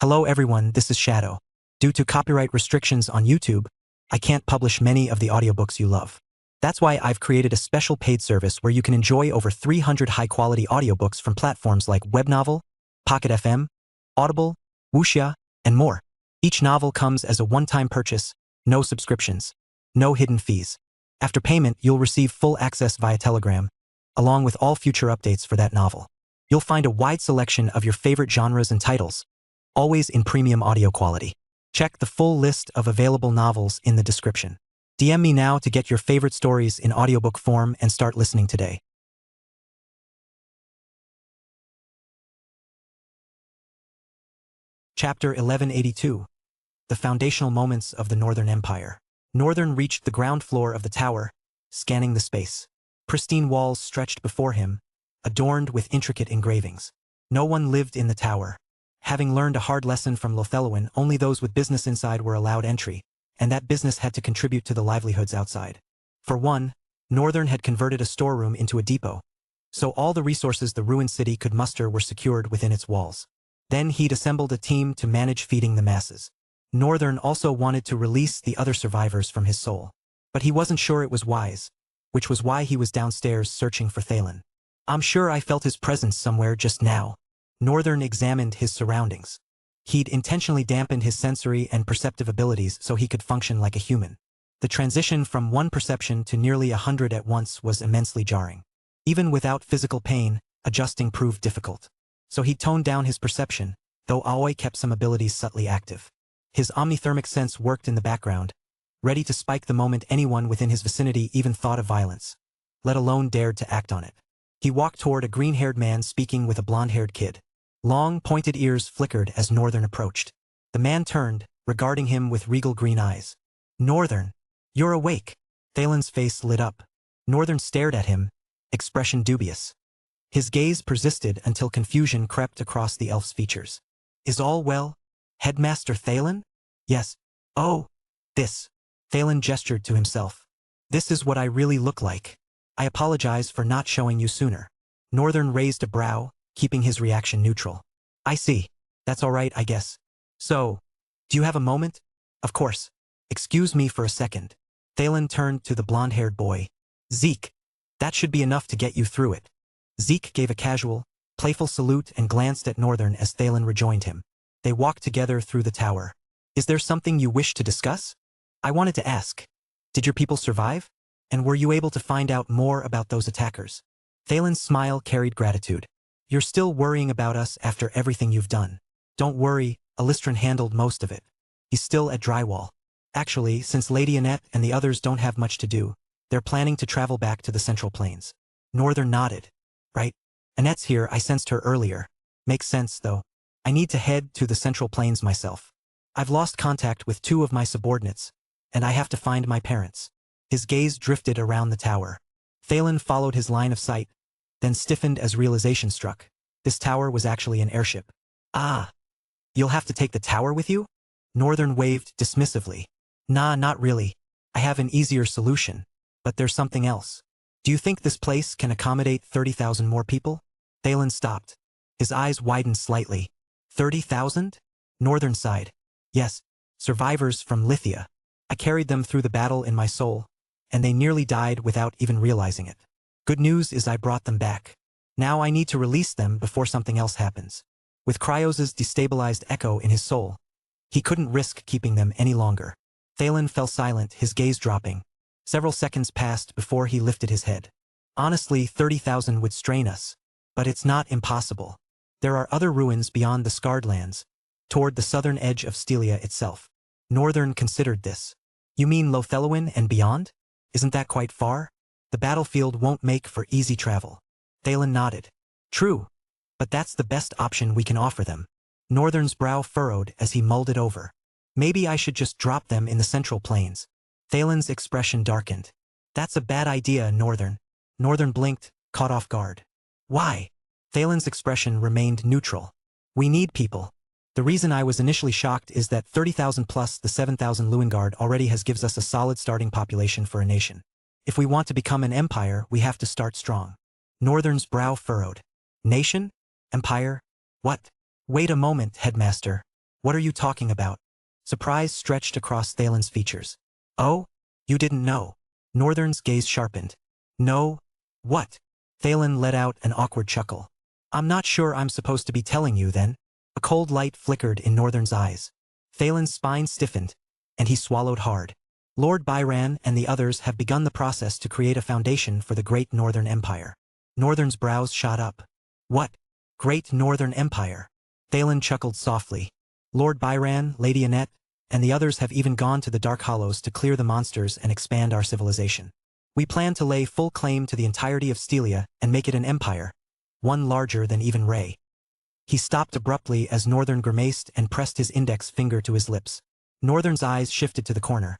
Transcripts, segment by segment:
Hello everyone, this is Shadow. Due to copyright restrictions on YouTube, I can't publish many of the audiobooks you love. That's why I've created a special paid service where you can enjoy over 300 high-quality audiobooks from platforms like Webnovel, Pocket FM, Audible, Wuxia, and more. Each novel comes as a one-time purchase, no subscriptions, no hidden fees. After payment, you'll receive full access via Telegram, along with all future updates for that novel. You'll find a wide selection of your favorite genres and titles, always in premium audio quality. Check the full list of available novels in the description. DM me now to get your favorite stories in audiobook form and start listening today. Chapter 1182. The Foundational Moments of the Northern Empire. Northern reached the ground floor of the tower, scanning the space. Pristine walls stretched before him, adorned with intricate engravings. No one lived in the tower. Having learned a hard lesson from Lothelloin, only those with business inside were allowed entry, and that business had to contribute to the livelihoods outside. For one, Northern had converted a storeroom into a depot, so all the resources the ruined city could muster were secured within its walls. Then he'd assembled a team to manage feeding the masses. Northern also wanted to release the other survivors from his soul, but he wasn't sure it was wise, which was why he was downstairs searching for Thalen. I'm sure I felt his presence somewhere just now. Northern examined his surroundings. He'd intentionally dampened his sensory and perceptive abilities so he could function like a human. The transition from one perception to nearly 100 at once was immensely jarring. Even without physical pain, adjusting proved difficult. So he toned down his perception, though Aoi kept some abilities subtly active. His omnithermic sense worked in the background, ready to spike the moment anyone within his vicinity even thought of violence, let alone dared to act on it. He walked toward a green-haired man speaking with a blonde-haired kid. Long, pointed ears flickered as Northern approached. The man turned, regarding him with regal green eyes. Northern, you're awake. Thalen's face lit up. Northern stared at him, expression dubious. His gaze persisted until confusion crept across the elf's features. Is all well, Headmaster Thalen? Yes. Oh, this. Thalen gestured to himself. This is what I really look like. I apologize for not showing you sooner. Northern raised a brow, keeping his reaction neutral. I see. That's all right, I guess. So, do you have a moment? Of course. Excuse me for a second. Thalen turned to the blonde-haired boy. Zeke. That should be enough to get you through it. Zeke gave a casual, playful salute and glanced at Northern as Thalen rejoined him. They walked together through the tower. Is there something you wish to discuss? I wanted to ask. Did your people survive? And were you able to find out more about those attackers? Thalen's smile carried gratitude. You're still worrying about us after everything you've done. Don't worry, Alistran handled most of it. He's still at Drywall. Actually, since Lady Annette and the others don't have much to do, they're planning to travel back to the Central Plains. Northern nodded. Right. Annette's here, I sensed her earlier. Makes sense, though. I need to head to the Central Plains myself. I've lost contact with 2 of my subordinates, and I have to find my parents. His gaze drifted around the tower. Thalen followed his line of sight, then stiffened as realization struck. This tower was actually an airship. Ah. You'll have to take the tower with you? Northern waved dismissively. Nah, not really. I have an easier solution. But there's something else. Do you think this place can accommodate 30,000 more people? Thalen stopped. His eyes widened slightly. 30,000? Northern sighed. Yes, survivors from Lithia. I carried them through the battle in my soul, and they nearly died without even realizing it. Good news is I brought them back. Now I need to release them before something else happens. With Cryos's destabilized echo in his soul, he couldn't risk keeping them any longer. Thalen fell silent, his gaze dropping. Several seconds passed before he lifted his head. Honestly, 30,000 would strain us. But it's not impossible. There are other ruins beyond the Scarred Lands, toward the southern edge of Stelia itself. Northern considered this. You mean Lothelloin and beyond? Isn't that quite far? The battlefield won't make for easy travel. Thalen nodded. True. But that's the best option we can offer them. Northern's brow furrowed as he mulled it over. Maybe I should just drop them in the Central Plains. Thalen's expression darkened. That's a bad idea, Northern. Northern blinked, caught off guard. Why? Thalen's expression remained neutral. We need people. The reason I was initially shocked is that 30,000 plus the 7,000 Luengard already gives us a solid starting population for a nation. If we want to become an empire, we have to start strong. Northern's brow furrowed. Nation? Empire? What? Wait a moment, Headmaster. What are you talking about? Surprise stretched across Thalen's features. Oh? You didn't know. Northern's gaze sharpened. No. What? Thalen let out an awkward chuckle. I'm not sure I'm supposed to be telling you then. A cold light flickered in Northern's eyes. Thalen's spine stiffened, and he swallowed hard. Lord Byron and the others have begun the process to create a foundation for the great Northern Empire. Northern's brows shot up. What? Great Northern Empire? Thalen chuckled softly. Lord Byron, Lady Annette, and the others have even gone to the Dark Hollows to clear the monsters and expand our civilization. We plan to lay full claim to the entirety of Stelia and make it an empire, one larger than even Ray. He stopped abruptly as Northern grimaced and pressed his index finger to his lips. Northern's eyes shifted to the corner.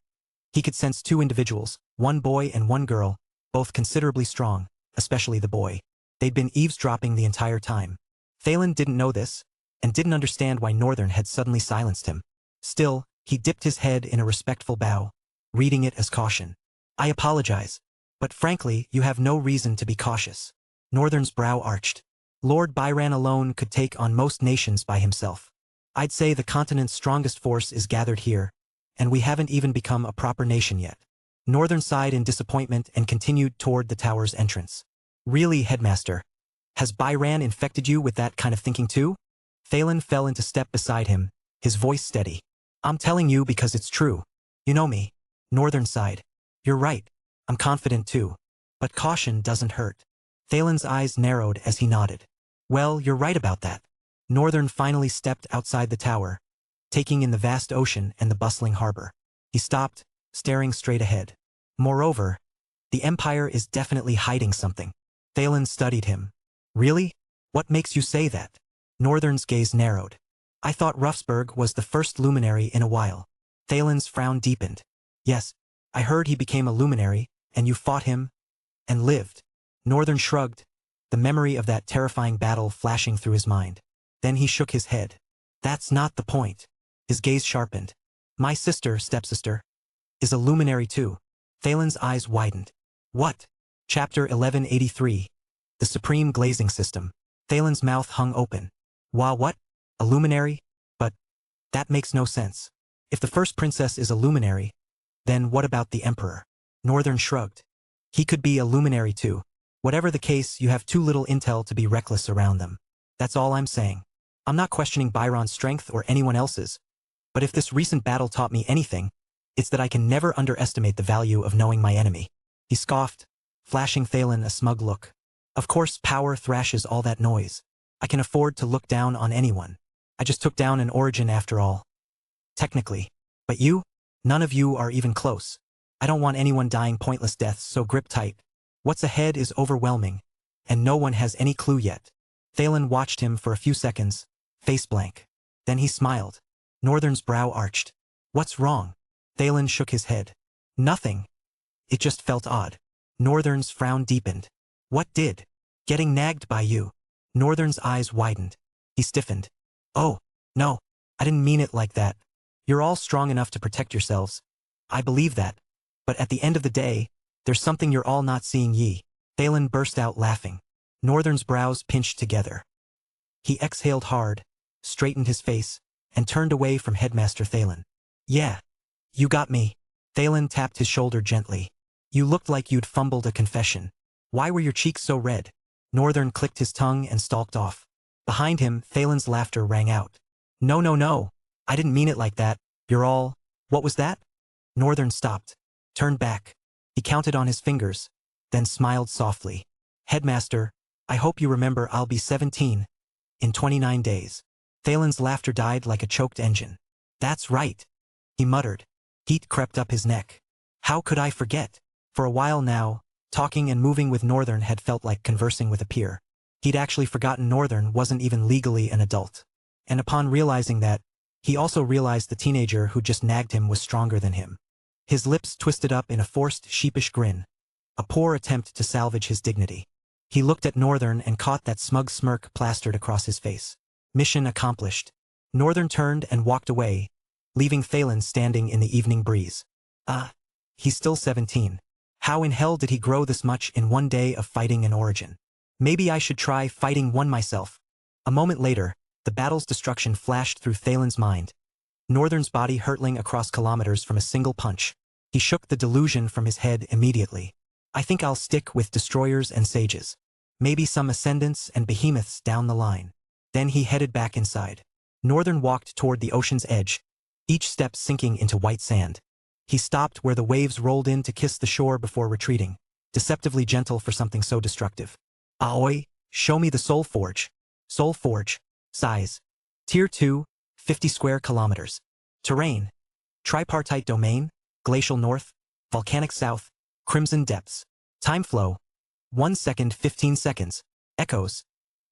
He could sense two individuals, one boy and one girl, both considerably strong, especially the boy. They'd been eavesdropping the entire time. Thalen didn't know this, and didn't understand why Northern had suddenly silenced him. Still, he dipped his head in a respectful bow, reading it as caution. I apologize, but frankly, you have no reason to be cautious. Northern's brow arched. Lord Byron alone could take on most nations by himself. I'd say the continent's strongest force is gathered here, and we haven't even become a proper nation yet. Northern sighed in disappointment and continued toward the tower's entrance. Really, Headmaster? Has Byron infected you with that kind of thinking too? Thalen fell into step beside him, his voice steady. I'm telling you because it's true. You know me. Northern sighed. You're right. I'm confident too. But caution doesn't hurt. Thalen's eyes narrowed as he nodded. Well, you're right about that. Northern finally stepped outside the tower, taking in the vast ocean and the bustling harbor. He stopped, staring straight ahead. Moreover, the Empire is definitely hiding something. Thalen studied him. Really? What makes you say that? Northern's gaze narrowed. I thought Ruffsburg was the first luminary in a while. Thalen's frown deepened. Yes, I heard he became a luminary, and you fought him, and lived. Northern shrugged, the memory of that terrifying battle flashing through his mind. Then he shook his head. That's not the point. His gaze sharpened. My sister, stepsister, is a luminary too. Thalen's eyes widened. What? Chapter 1183. The Supreme Glazing System. Thalen's mouth hung open. What? A luminary? But that makes no sense. If the first princess is a luminary, then what about the emperor? Northern shrugged. He could be a luminary too. Whatever the case, you have too little intel to be reckless around them. That's all I'm saying. I'm not questioning Byron's strength or anyone else's. But if this recent battle taught me anything, it's that I can never underestimate the value of knowing my enemy. He scoffed, flashing Thalen a smug look. Of course, power thrashes all that noise. I can afford to look down on anyone. I just took down an origin after all. Technically. But you? None of you are even close. I don't want anyone dying pointless deaths, so grip tight. What's ahead is overwhelming, and no one has any clue yet. Thalen watched him for a few seconds, face blank. Then he smiled. Northern's brow arched. What's wrong? Thalen shook his head. Nothing. It just felt odd. Northern's frown deepened. What did? Getting nagged by you. Northern's eyes widened. He stiffened. Oh, no, I didn't mean it like that. You're all strong enough to protect yourselves. I believe that. But at the end of the day, there's something you're all not seeing. Thalen burst out laughing. Northern's brows pinched together. He exhaled hard, straightened his face, and turned away from Headmaster Thalen. Yeah. You got me. Thalen tapped his shoulder gently. You looked like you'd fumbled a confession. Why were your cheeks so red? Northern clicked his tongue and stalked off. Behind him, Thalen's laughter rang out. No. I didn't mean it like that. You're all... What was that? Northern stopped, turned back. He counted on his fingers, then smiled softly. Headmaster, I hope you remember I'll be 17 in 29 days. Thalen's laughter died like a choked engine. That's right, he muttered. Heat crept up his neck. How could I forget? For a while now, talking and moving with Northern had felt like conversing with a peer. He'd actually forgotten Northern wasn't even legally an adult. And upon realizing that, he also realized the teenager who just nagged him was stronger than him. His lips twisted up in a forced, sheepish grin, a poor attempt to salvage his dignity. He looked at Northern and caught that smug smirk plastered across his face. Mission accomplished. Northern turned and walked away, leaving Thalen standing in the evening breeze. He's still 17. How in hell did he grow this much in one day of fighting an origin? Maybe I should try fighting one myself. A moment later, The battle's destruction flashed through Thalen's mind. Northern's body hurtling across kilometers from a single punch. He shook the delusion from his head immediately. I think I'll stick with destroyers and sages. Maybe some ascendants and behemoths down the line. Then he headed back inside. Northern walked toward the ocean's edge, each step sinking into white sand. He stopped where the waves rolled in to kiss the shore before retreating, deceptively gentle for something so destructive. Aoi, show me the Soul Forge. Soul Forge. Size. Tier 2, 50 square kilometers. Terrain. Tripartite domain, glacial north, volcanic south, crimson depths. Time flow. 1 second 15 seconds. Echoes.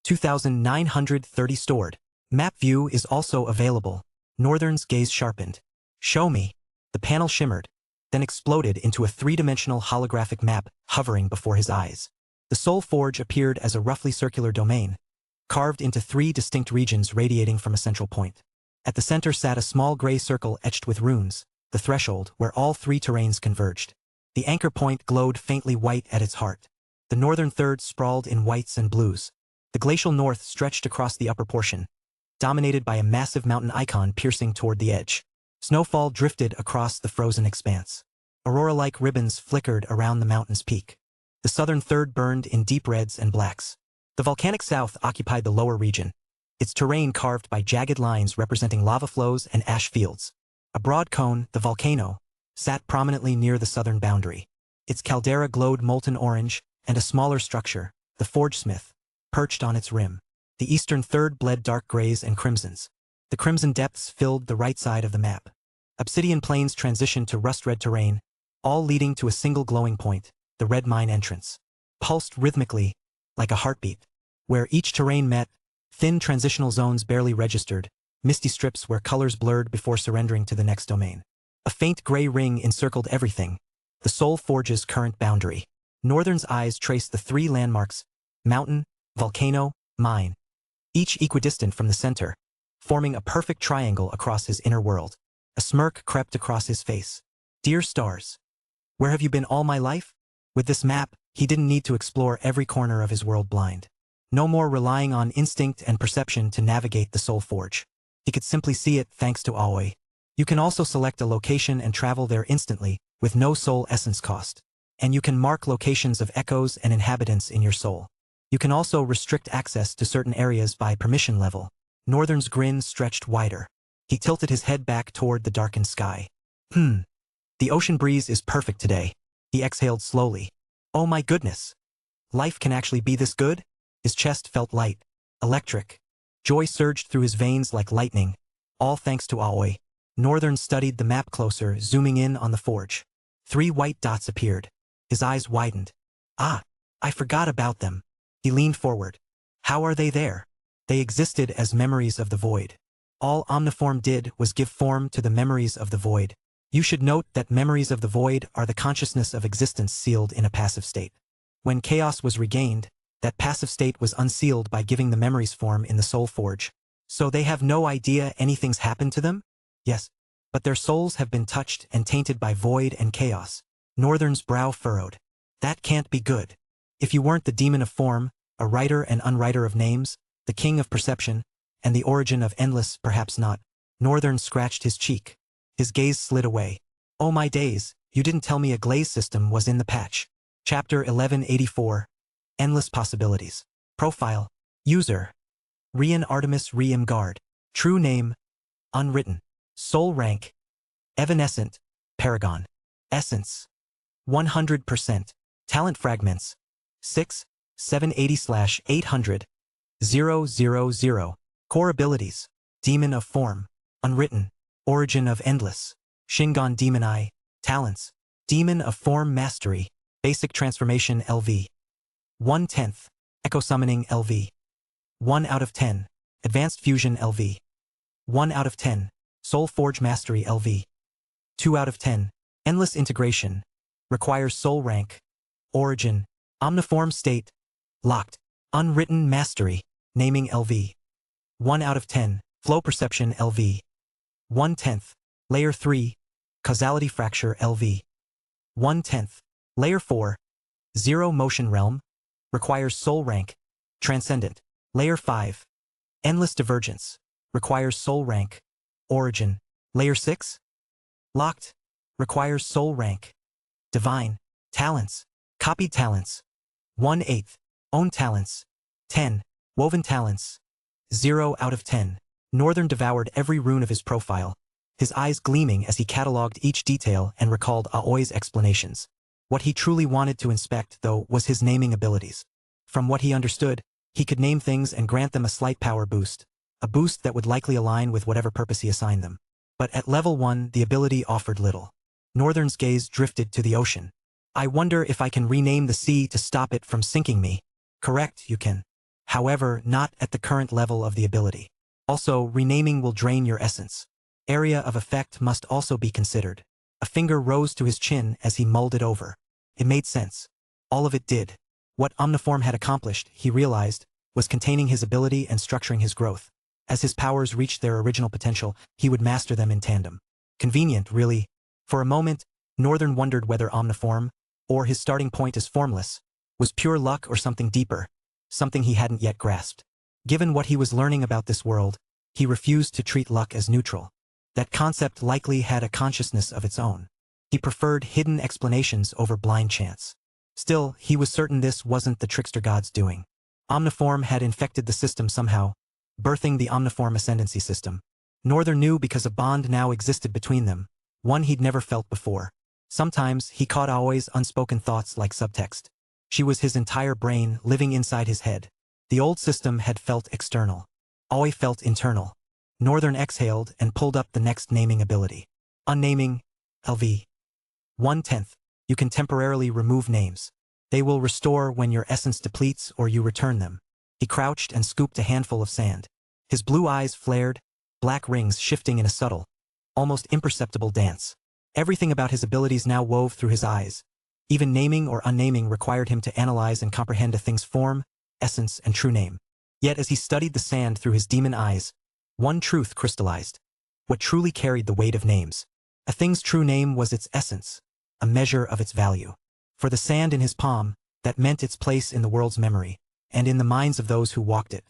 2,930 stored. Map view is also available. Northern's gaze sharpened. Show me. The panel shimmered, then exploded into a three-dimensional holographic map hovering before his eyes. The Soul Forge appeared as a roughly circular domain, carved into 3 distinct regions radiating from a central point. At the center sat a small gray circle etched with runes, the threshold where all 3 terrains converged. The anchor point glowed faintly white at its heart. The northern third sprawled in whites and blues. The glacial north stretched across the upper portion, dominated by a massive mountain icon piercing toward the edge. Snowfall drifted across the frozen expanse. Aurora-like ribbons flickered around the mountain's peak. The southern third burned in deep reds and blacks. The volcanic south occupied the lower region, its terrain carved by jagged lines representing lava flows and ash fields. A broad cone, the volcano, sat prominently near the southern boundary. Its caldera glowed molten orange, and a smaller structure, the forgesmith, perched on its rim. The eastern third bled dark grays and crimsons. The crimson depths filled the right side of the map. Obsidian plains transitioned to rust-red terrain, all leading to a single glowing point, the red mine entrance. Pulsed rhythmically, like a heartbeat. Where each terrain met, thin transitional zones barely registered, misty strips where colors blurred before surrendering to the next domain. A faint gray ring encircled everything, the Soul Forge's current boundary. Northern's eyes traced the 3 landmarks, mountain, volcano, mine, each equidistant from the center, forming a perfect triangle across his inner world. A smirk crept across his face. Dear stars, where have you been all my life? With this map, he didn't need to explore every corner of his world blind. No more relying on instinct and perception to navigate the Soul Forge. He could simply see it thanks to Aoi. You can also select a location and travel there instantly, with no soul essence cost. And you can mark locations of echoes and inhabitants in your soul. You can also restrict access to certain areas by permission level. Northern's grin stretched wider. He tilted his head back toward the darkened sky. The ocean breeze is perfect today. He exhaled slowly. Oh my goodness. Life can actually be this good? His chest felt light, electric. Joy surged through his veins like lightning, all thanks to Aoi. Northern studied the map closer, zooming in on the forge. 3 white dots appeared. His eyes widened. Ah, I forgot about them. He leaned forward. How are they there? They existed as memories of the void. All Omniform did was give form to the memories of the void. You should note that memories of the void are the consciousness of existence sealed in a passive state. When chaos was regained, that passive state was unsealed by giving the memories form in the Soul Forge. So they have no idea anything's happened to them? Yes, but their souls have been touched and tainted by void and chaos. Northern's brow furrowed. That can't be good. If you weren't the demon of form, a writer and unwriter of names, the king of perception, and the origin of endless, perhaps not. Northern scratched his cheek. His gaze slid away. Oh my days, you didn't tell me a glaze system was in the patch. Chapter 1184. Endless Possibilities. Profile. User. Rian Artemis Reimgard. True name. Unwritten. Soul rank. Evanescent. Paragon. Essence. 100%. Talent fragments. 6, 780/800. 000. Core abilities. Demon of Form. Unwritten. Origin of Endless. Shingon Demon Eye. Talents. Demon of Form Mastery. Basic Transformation LV. 1/10. Echo Summoning LV. 1 out of 10. Advanced Fusion LV. 1 out of 10. Soul Forge Mastery LV. 2 out of 10. Endless Integration. Requires Soul Rank. Origin. Omniform State. Locked. Unwritten Mastery. Naming LV. 1 out of 10. Flow Perception LV. 1/10. Layer 3. Causality Fracture LV. 1/10. Layer 4. Zero Motion Realm. Requires Soul Rank. Transcendent. Layer 5. Endless divergence. Requires soul rank. Origin. Layer 6. Locked. Requires soul rank. Divine. Talents. Copied talents. 1/8. Own talents. 10. Woven talents. 0 out of 10. Northern devoured every rune of his profile, his eyes gleaming as he catalogued each detail and recalled Aoi's explanations. What he truly wanted to inspect, though, was his naming abilities. From what he understood, he could name things and grant them a slight power boost, a boost that would likely align with whatever purpose he assigned them. But at level 1, the ability offered little. Northern's gaze drifted to the ocean. I wonder if I can rename the sea to stop it from sinking me. Correct, you can. However, not at the current level of the ability. Also, renaming will drain your essence. Area of effect must also be considered. A finger rose to his chin as he mulled it over. It made sense. All of it did. What Omniform had accomplished, he realized, was containing his ability and structuring his growth. As his powers reached their original potential, he would master them in tandem. Convenient, really. For a moment, Northern wondered whether Omniform, or his starting point as formless, was pure luck or something deeper, something he hadn't yet grasped. Given what he was learning about this world, he refused to treat luck as neutral. That concept likely had a consciousness of its own. He preferred hidden explanations over blind chance. Still, he was certain this wasn't the trickster god's doing. Omniform had infected the system somehow, birthing the Omniform ascendancy system. Northern knew because a bond now existed between them, one he'd never felt before. Sometimes he caught Aoi's unspoken thoughts like subtext. She was his entire brain living inside his head. The old system had felt external. Aoi felt internal. Northern exhaled and pulled up the next naming ability. Unnaming. LV. 1/10. You can temporarily remove names. They will restore when your essence depletes or you return them. He crouched and scooped a handful of sand. His blue eyes flared, black rings shifting in a subtle, almost imperceptible dance. Everything about his abilities now wove through his eyes. Even naming or unnaming required him to analyze and comprehend a thing's form, essence, and true name. Yet as he studied the sand through his demon eyes, one truth crystallized. What truly carried the weight of names. A thing's true name was its essence, a measure of its value. For the sand in his palm, that meant its place in the world's memory, and in the minds of those who walked it.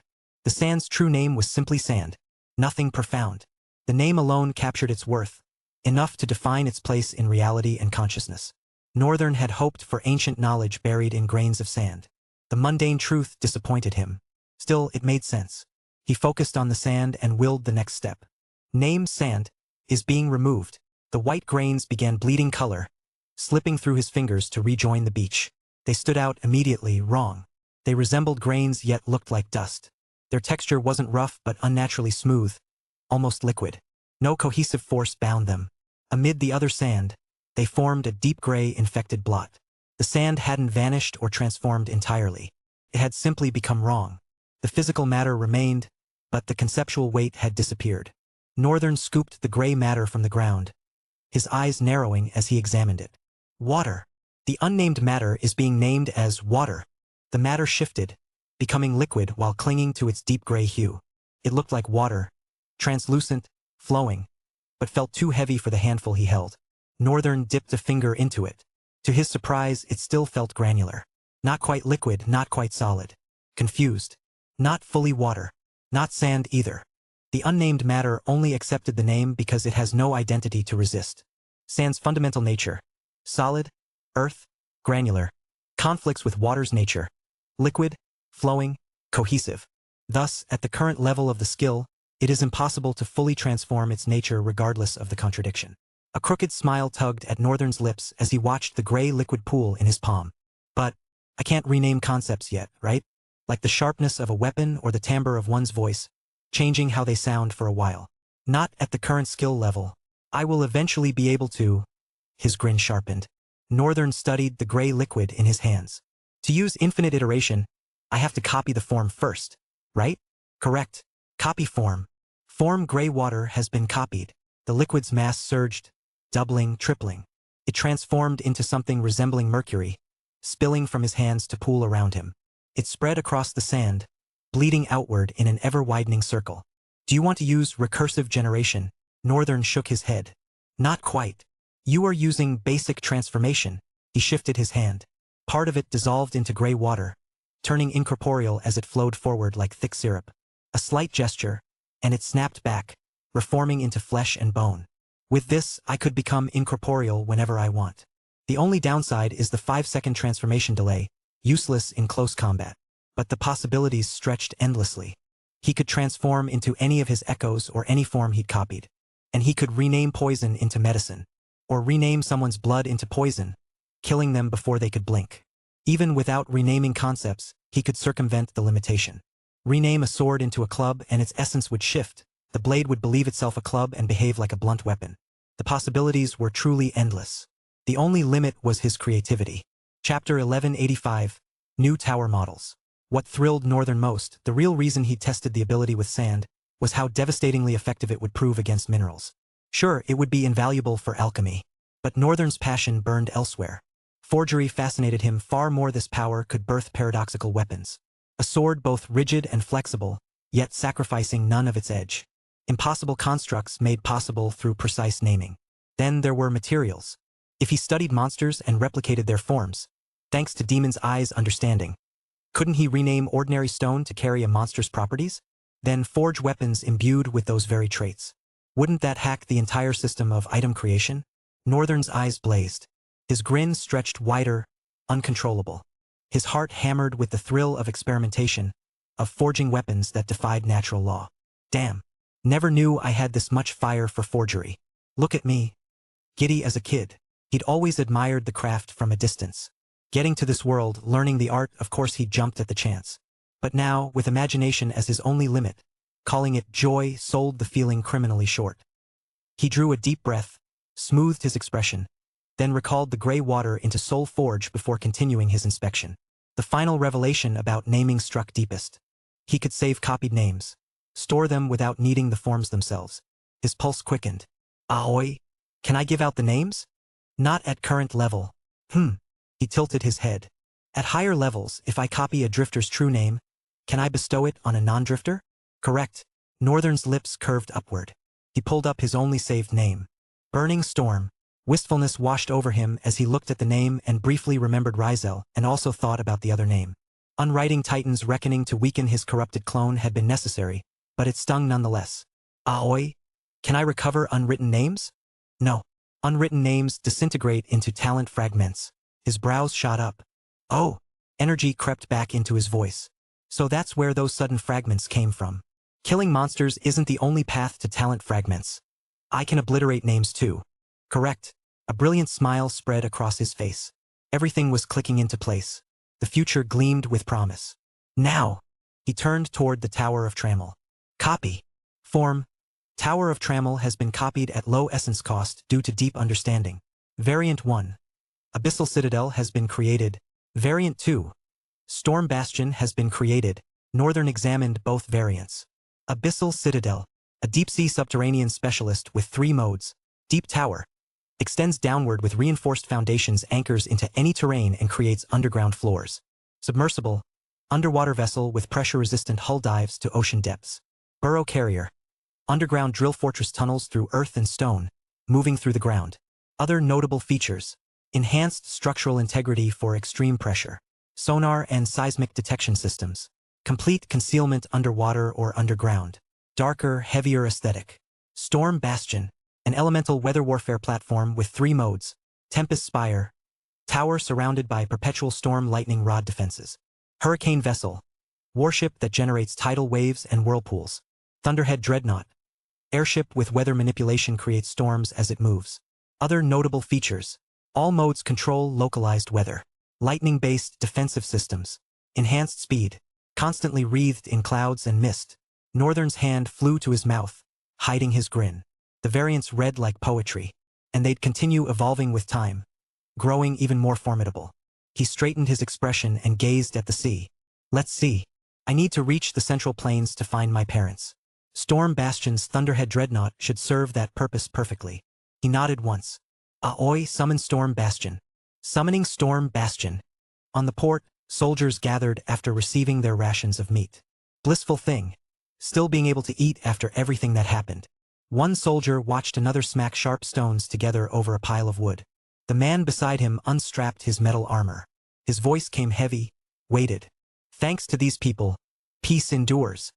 The sand's true name was simply sand, nothing profound. The name alone captured its worth, enough to define its place in reality and consciousness. Northern had hoped for ancient knowledge buried in grains of sand. The mundane truth disappointed him. Still, it made sense. He focused on the sand and willed the next step. Name sand is being removed. The white grains began bleeding color, slipping through his fingers to rejoin the beach. They stood out immediately wrong. They resembled grains yet looked like dust. Their texture wasn't rough but unnaturally smooth, almost liquid. No cohesive force bound them. Amid the other sand, they formed a deep gray infected blot. The sand hadn't vanished or transformed entirely. It had simply become wrong. The physical matter remained, but the conceptual weight had disappeared. Northern scooped the gray matter from the ground, his eyes narrowing as he examined it. Water. The unnamed matter is being named as water. The matter shifted, becoming liquid while clinging to its deep gray hue. It looked like water, translucent, flowing, but felt too heavy for the handful he held. Northern dipped a finger into it. To his surprise, it still felt granular. Not quite liquid, not quite solid. Confused. Not fully water. Not sand either. The unnamed matter only accepted the name because it has no identity to resist. Sand's fundamental nature. Solid, earth, granular. Conflicts with water's nature. Liquid, flowing, cohesive. Thus, at the current level of the skill, it is impossible to fully transform its nature regardless of the contradiction. A crooked smile tugged at Northern's lips as he watched the gray liquid pool in his palm. But, I can't rename concepts yet, right? Like the sharpness of a weapon or the timbre of one's voice, changing how they sound for a while. Not at the current skill level. I will eventually be able to. His grin sharpened. Northern studied the gray liquid in his hands. To use infinite iteration, I have to copy the form first, right? Correct. Copy form. Form gray water has been copied. The liquid's mass surged, doubling, tripling. It transformed into something resembling mercury, spilling from his hands to pool around him. It spread across the sand, bleeding outward in an ever-widening circle. Do you want to use recursive generation? Northern shook his head. Not quite. You are using basic transformation. He shifted his hand. Part of it dissolved into gray water, turning incorporeal as it flowed forward like thick syrup. A slight gesture, and it snapped back, reforming into flesh and bone. With this, I could become incorporeal whenever I want. The only downside is the 5-second transformation delay, useless in close combat. But the possibilities stretched endlessly. He could transform into any of his echoes or any form he'd copied. And he could rename poison into medicine. Or rename someone's blood into poison, killing them before they could blink. Even without renaming concepts, he could circumvent the limitation. Rename a sword into a club and its essence would shift. The blade would believe itself a club and behave like a blunt weapon. The possibilities were truly endless. The only limit was his creativity. Chapter 1185, New Tower Models. What thrilled Northern most, the real reason he tested the ability with sand, was how devastatingly effective it would prove against minerals. Sure, it would be invaluable for alchemy. But Northern's passion burned elsewhere. Forgery fascinated him far more. This power could birth paradoxical weapons. A sword both rigid and flexible, yet sacrificing none of its edge. Impossible constructs made possible through precise naming. Then there were materials. If he studied monsters and replicated their forms, thanks to Demon's Eye's understanding, couldn't he rename ordinary stone to carry a monster's properties? Then forge weapons imbued with those very traits. Wouldn't that hack the entire system of item creation? Northern's eyes blazed. His grin stretched wider, uncontrollable. His heart hammered with the thrill of experimentation, of forging weapons that defied natural law. Damn. Never knew I had this much fire for forgery. Look at me. Giddy as a kid. He'd always admired the craft from a distance. Getting to this world, learning the art, of course he jumped at the chance. But now, with imagination as his only limit, calling it joy sold the feeling criminally short. He drew a deep breath, smoothed his expression, then recalled the gray water into Soul Forge before continuing his inspection. The final revelation about naming struck deepest. He could save copied names, store them without needing the forms themselves. His pulse quickened. Aoi? Can I give out the names? Not at current level. He tilted his head. At higher levels, if I copy a drifter's true name, can I bestow it on a non-drifter? Correct. Northern's lips curved upward. He pulled up his only saved name. Burning Storm. Wistfulness washed over him as he looked at the name and briefly remembered Rizel, and also thought about the other name. Unwriting Titan's reckoning to weaken his corrupted clone had been necessary, but it stung nonetheless. Aoi? Can I recover unwritten names? No. Unwritten names disintegrate into talent fragments. His brows shot up. Oh! Energy crept back into his voice. So that's where those sudden fragments came from. Killing monsters isn't the only path to talent fragments. I can obliterate names too. Correct. A brilliant smile spread across his face. Everything was clicking into place. The future gleamed with promise. Now! He turned toward the Tower of Trammel. Copy. Form. Tower of Trammel has been copied at low essence cost due to deep understanding. Variant 1. Abyssal Citadel has been created. Variant 2. Storm Bastion has been created. Northern examined both variants. Abyssal Citadel. A deep-sea subterranean specialist with 3 modes. Deep Tower. Extends downward with reinforced foundations, anchors into any terrain and creates underground floors. Submersible. Underwater vessel with pressure-resistant hull dives to ocean depths. Burrow Carrier. Underground drill fortress tunnels through earth and stone, moving through the ground. Other notable features. Enhanced structural integrity for extreme pressure. Sonar and seismic detection systems. Complete concealment underwater or underground. Darker, heavier aesthetic. Storm Bastion. An elemental weather warfare platform with 3 modes. Tempest Spire. Tower surrounded by perpetual storm lightning rod defenses. Hurricane Vessel. Warship that generates tidal waves and whirlpools. Thunderhead Dreadnought. Airship with weather manipulation creates storms as it moves. Other notable features. All modes control localized weather. Lightning-based defensive systems. Enhanced speed. Constantly wreathed in clouds and mist. Northern's hand flew to his mouth, hiding his grin. The variants read like poetry, and they'd continue evolving with time, growing even more formidable. He straightened his expression and gazed at the sea. Let's see. I need to reach the Central Plains to find my parents. Storm Bastion's Thunderhead Dreadnought should serve that purpose perfectly. He nodded once. Aoi, summon Storm Bastion. Summoning Storm Bastion. On the port, soldiers gathered after receiving their rations of meat. Blissful thing. Still being able to eat after everything that happened. One soldier watched another smack sharp stones together over a pile of wood. The man beside him unstrapped his metal armor. His voice came heavy, weighted. Thanks to these people, peace endures.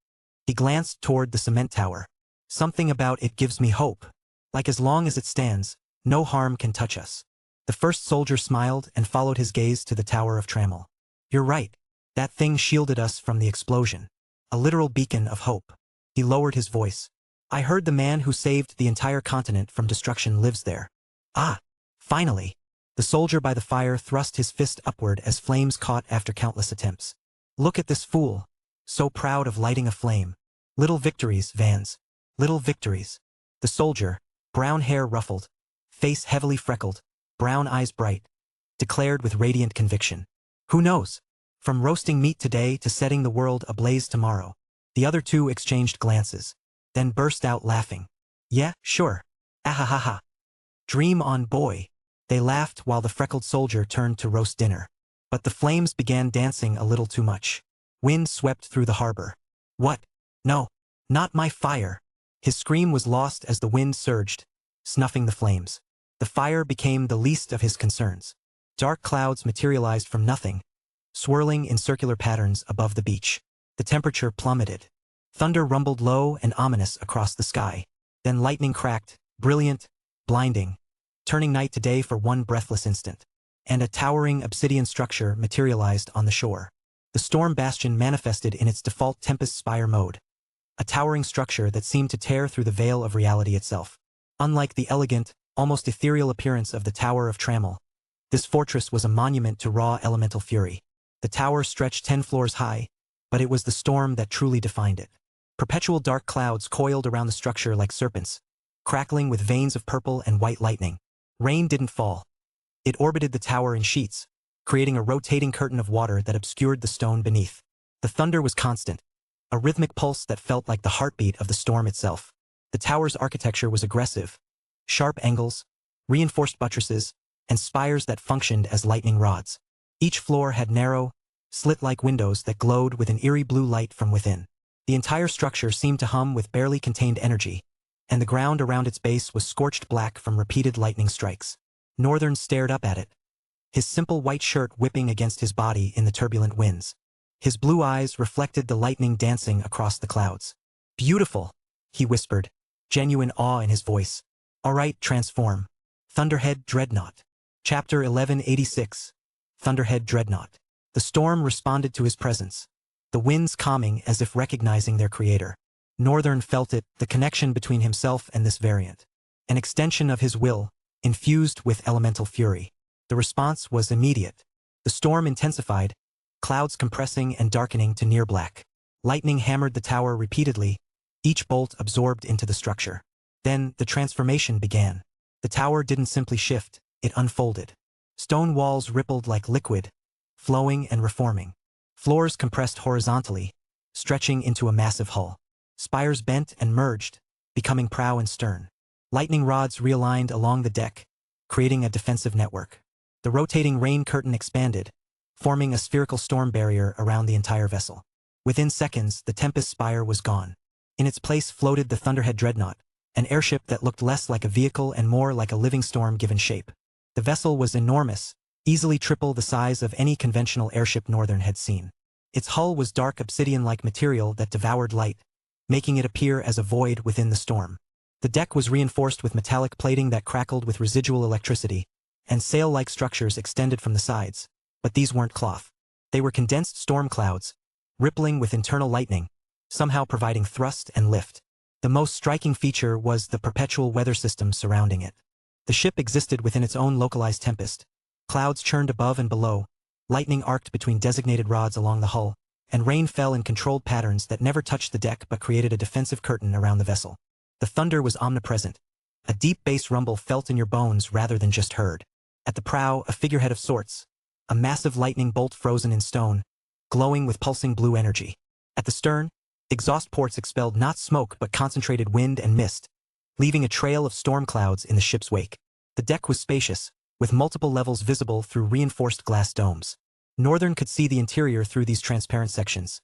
He glanced toward the cement tower. Something about it gives me hope. Like as long as it stands, no harm can touch us. The first soldier smiled and followed his gaze to the Tower of Trammel. You're right. That thing shielded us from the explosion. A literal beacon of hope. He lowered his voice. I heard the man who saved the entire continent from destruction lives there. Ah, finally. The soldier by the fire thrust his fist upward as flames caught after countless attempts. Look at this fool. So proud of lighting a flame. Little victories, Vans. Little victories. The soldier, brown hair ruffled, face heavily freckled, brown eyes bright, declared with radiant conviction. Who knows? From roasting meat today to setting the world ablaze tomorrow. The other two exchanged glances, then burst out laughing. Yeah, sure. Ahahaha. Dream on, boy. They laughed while the freckled soldier turned to roast dinner. But the flames began dancing a little too much. Wind swept through the harbor. What? No, not my fire. His scream was lost as the wind surged, snuffing the flames. The fire became the least of his concerns. Dark clouds materialized from nothing, swirling in circular patterns above the beach. The temperature plummeted. Thunder rumbled low and ominous across the sky. Then lightning cracked, brilliant, blinding, turning night to day for one breathless instant. And a towering obsidian structure materialized on the shore. The storm bastion manifested in its default Tempest Spire mode. A towering structure that seemed to tear through the veil of reality itself. Unlike the elegant, almost ethereal appearance of the Tower of Trammel, this fortress was a monument to raw elemental fury. The tower stretched 10 floors high, but it was the storm that truly defined it. Perpetual dark clouds coiled around the structure like serpents, crackling with veins of purple and white lightning. Rain didn't fall. It orbited the tower in sheets, creating a rotating curtain of water that obscured the stone beneath. The thunder was constant, a rhythmic pulse that felt like the heartbeat of the storm itself. The tower's architecture was aggressive. Sharp angles, reinforced buttresses, and spires that functioned as lightning rods. Each floor had narrow, slit-like windows that glowed with an eerie blue light from within. The entire structure seemed to hum with barely contained energy, and the ground around its base was scorched black from repeated lightning strikes. Northern stared up at it, his simple white shirt whipping against his body in the turbulent winds. His blue eyes reflected the lightning dancing across the clouds. Beautiful, he whispered, genuine awe in his voice. All right, transform. Thunderhead Dreadnought. Chapter 1186. Thunderhead Dreadnought. The storm responded to his presence, the winds calming as if recognizing their creator. Northern felt it, the connection between himself and this variant. An extension of his will, infused with elemental fury. The response was immediate. The storm intensified, clouds compressing and darkening to near black. Lightning hammered the tower repeatedly, each bolt absorbed into the structure. Then the transformation began. The tower didn't simply shift, it unfolded. Stone walls rippled like liquid, flowing and reforming. Floors compressed horizontally, stretching into a massive hull. Spires bent and merged, becoming prow and stern. Lightning rods realigned along the deck, creating a defensive network. The rotating rain curtain expanded, forming a spherical storm barrier around the entire vessel. Within seconds, the Tempest Spire was gone. In its place floated the Thunderhead Dreadnought, an airship that looked less like a vehicle and more like a living storm given shape. The vessel was enormous, easily triple the size of any conventional airship Northern had seen. Its hull was dark obsidian-like material that devoured light, making it appear as a void within the storm. The deck was reinforced with metallic plating that crackled with residual electricity, and sail-like structures extended from the sides. But these weren't cloth. They were condensed storm clouds, rippling with internal lightning, somehow providing thrust and lift. The most striking feature was the perpetual weather system surrounding it. The ship existed within its own localized tempest. Clouds churned above and below, lightning arced between designated rods along the hull, and rain fell in controlled patterns that never touched the deck but created a defensive curtain around the vessel. The thunder was omnipresent, a deep bass rumble felt in your bones rather than just heard. At the prow, a figurehead of sorts, a massive lightning bolt frozen in stone, glowing with pulsing blue energy. At the stern, exhaust ports expelled not smoke but concentrated wind and mist, leaving a trail of storm clouds in the ship's wake. The deck was spacious, with multiple levels visible through reinforced glass domes. Northern could see the interior through these transparent sections.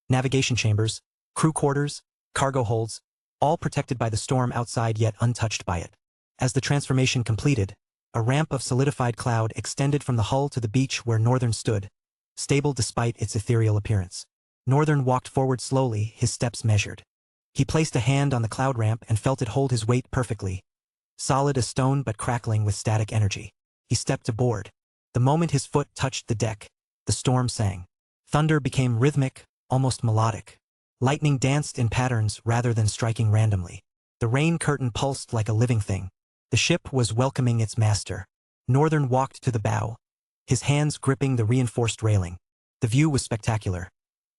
Navigation chambers, crew quarters, cargo holds, all protected by the storm outside yet untouched by it. As the transformation completed, a ramp of solidified cloud extended from the hull to the beach where Northern stood, stable despite its ethereal appearance. Northern walked forward slowly, his steps measured. He placed a hand on the cloud ramp and felt it hold his weight perfectly. Solid as stone but crackling with static energy. He stepped aboard. The moment his foot touched the deck, the storm sang. Thunder became rhythmic, almost melodic. Lightning danced in patterns rather than striking randomly. The rain curtain pulsed like a living thing. The ship was welcoming its master. Northern walked to the bow, his hands gripping the reinforced railing. The view was spectacular.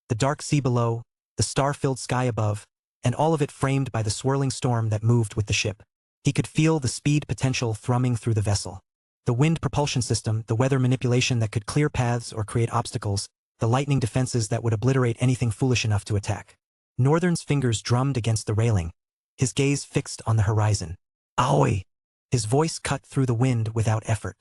The dark sea below, the star-filled sky above, and all of it framed by the swirling storm that moved with the ship. He could feel the speed potential thrumming through the vessel. The wind propulsion system, the weather manipulation that could clear paths or create obstacles, the lightning defenses that would obliterate anything foolish enough to attack. Northern's fingers drummed against the railing, his gaze fixed on the horizon. Aoi! His voice cut through the wind without effort.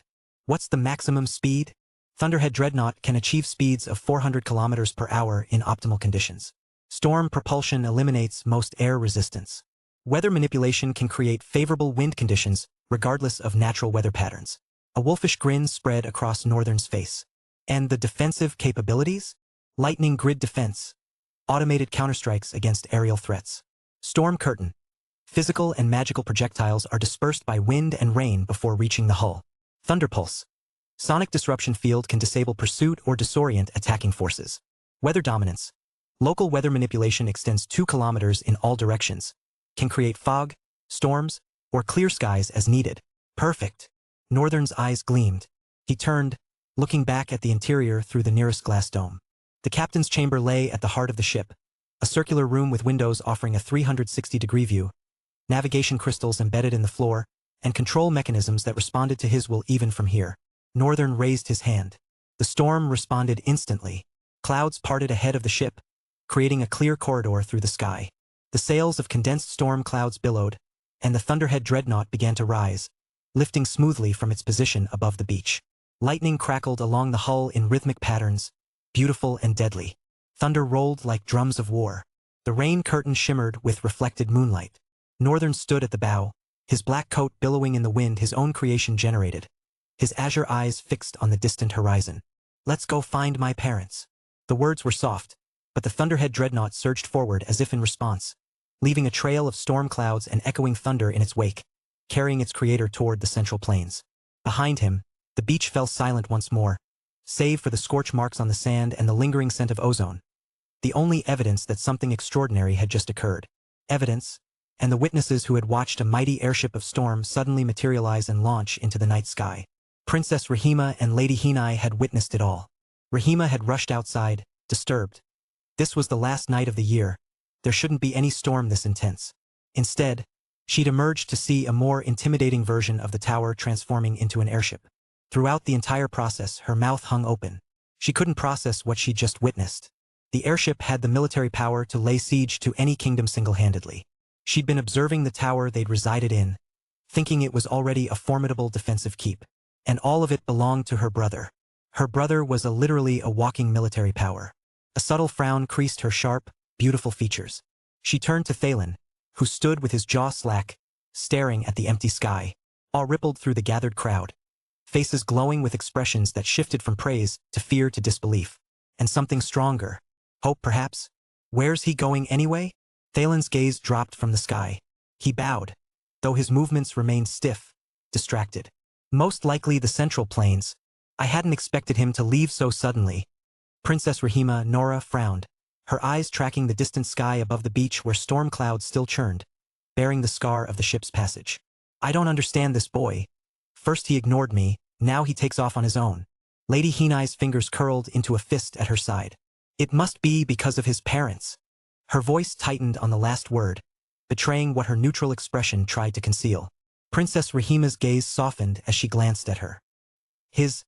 What's the maximum speed? Thunderhead Dreadnought can achieve speeds of 400 kilometers per hour in optimal conditions. Storm propulsion eliminates most air resistance. Weather manipulation can create favorable wind conditions regardless of natural weather patterns. A wolfish grin spread across Northern's face. And the defensive capabilities? Lightning grid defense. Automated counterstrikes against aerial threats. Storm curtain. Physical and magical projectiles are dispersed by wind and rain before reaching the hull. Thunder pulse. Sonic disruption field can disable pursuit or disorient attacking forces. Weather dominance. Local weather manipulation extends 2 kilometers in all directions. Can create fog, storms, or clear skies as needed. Perfect. Northern's eyes gleamed. He turned, looking back at the interior through the nearest glass dome. The captain's chamber lay at the heart of the ship, a circular room with windows offering a 360-degree view, navigation crystals embedded in the floor, and control mechanisms that responded to his will even from here. Northern raised his hand. The storm responded instantly. Clouds parted ahead of the ship, creating a clear corridor through the sky. The sails of condensed storm clouds billowed, and the Thunderhead Dreadnought began to rise, lifting smoothly from its position above the beach. Lightning crackled along the hull in rhythmic patterns, beautiful and deadly. Thunder rolled like drums of war. The rain curtain shimmered with reflected moonlight. Northern stood at the bow, his black coat billowing in the wind his own creation generated, his azure eyes fixed on the distant horizon. Let's go find my parents. The words were soft, but the Thunderhead Dreadnought surged forward as if in response, leaving a trail of storm clouds and echoing thunder in its wake, carrying its creator toward the central plains. Behind him, the beach fell silent once more, save for the scorch marks on the sand and the lingering scent of ozone. The only evidence that something extraordinary had just occurred. Evidence, and the witnesses who had watched a mighty airship of storm suddenly materialize and launch into the night sky. Princess Rahima and Lady Hinai had witnessed it all. Rahima had rushed outside, disturbed. This was the last night of the year. There shouldn't be any storm this intense. Instead, she'd emerged to see a more intimidating version of the tower transforming into an airship. Throughout the entire process, her mouth hung open. She couldn't process what she'd just witnessed. The airship had the military power to lay siege to any kingdom single-handedly. She'd been observing the tower they'd resided in, thinking it was already a formidable defensive keep. And all of it belonged to her brother. Her brother was literally a walking military power. A subtle frown creased her sharp, beautiful features. She turned to Thalen, who stood with his jaw slack, staring at the empty sky. Awe rippled through the gathered crowd, faces glowing with expressions that shifted from praise to fear to disbelief. And something stronger. Hope, perhaps? Where's he going anyway? Thalen's gaze dropped from the sky. He bowed, though his movements remained stiff, distracted. Most likely the Central Plains. I hadn't expected him to leave so suddenly. Princess Rahima Nora frowned, her eyes tracking the distant sky above the beach where storm clouds still churned, bearing the scar of the ship's passage. I don't understand this boy. First he ignored me, now he takes off on his own. Lady Hinai's fingers curled into a fist at her side. It must be because of his parents. Her voice tightened on the last word, betraying what her neutral expression tried to conceal. Princess Rahima's gaze softened as she glanced at her. His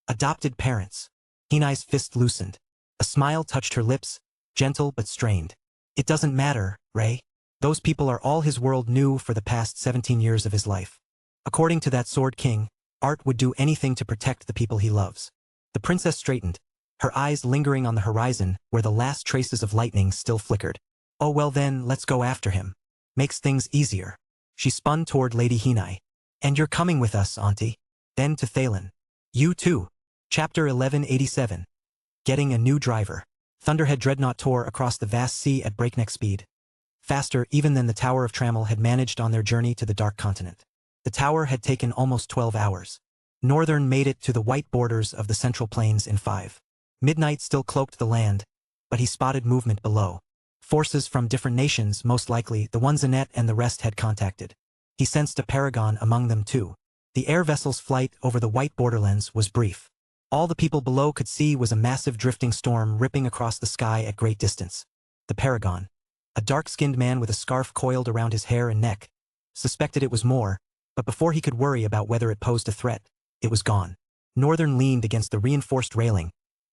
adopted parents. Hinai's fist loosened. A smile touched her lips, gentle but strained. It doesn't matter, Ray. Those people are all his world knew for the past 17 years of his life. According to that Sword King, Art would do anything to protect the people he loves. The princess straightened, her eyes lingering on the horizon where the last traces of lightning still flickered. Oh well then, let's go after him. Makes things easier. She spun toward Lady Hinai. And you're coming with us, Auntie. Then to Thalen. You too. Chapter 1187. Getting a new driver. Thunderhead Dreadnought tore across the vast sea at breakneck speed. Faster even than the Tower of Trammel had managed on their journey to the Dark Continent. The tower had taken almost 12 hours. Northern made it to the white borders of the Central Plains in 5. Midnight still cloaked the land, but he spotted movement below. Forces from different nations, most likely the ones Annette and the rest had contacted. He sensed a paragon among them too. The air vessel's flight over the white borderlands was brief. All the people below could see was a massive drifting storm ripping across the sky at great distance. The paragon, a dark-skinned man with a scarf coiled around his hair and neck, suspected it was more, but before he could worry about whether it posed a threat, it was gone. Northern leaned against the reinforced railing,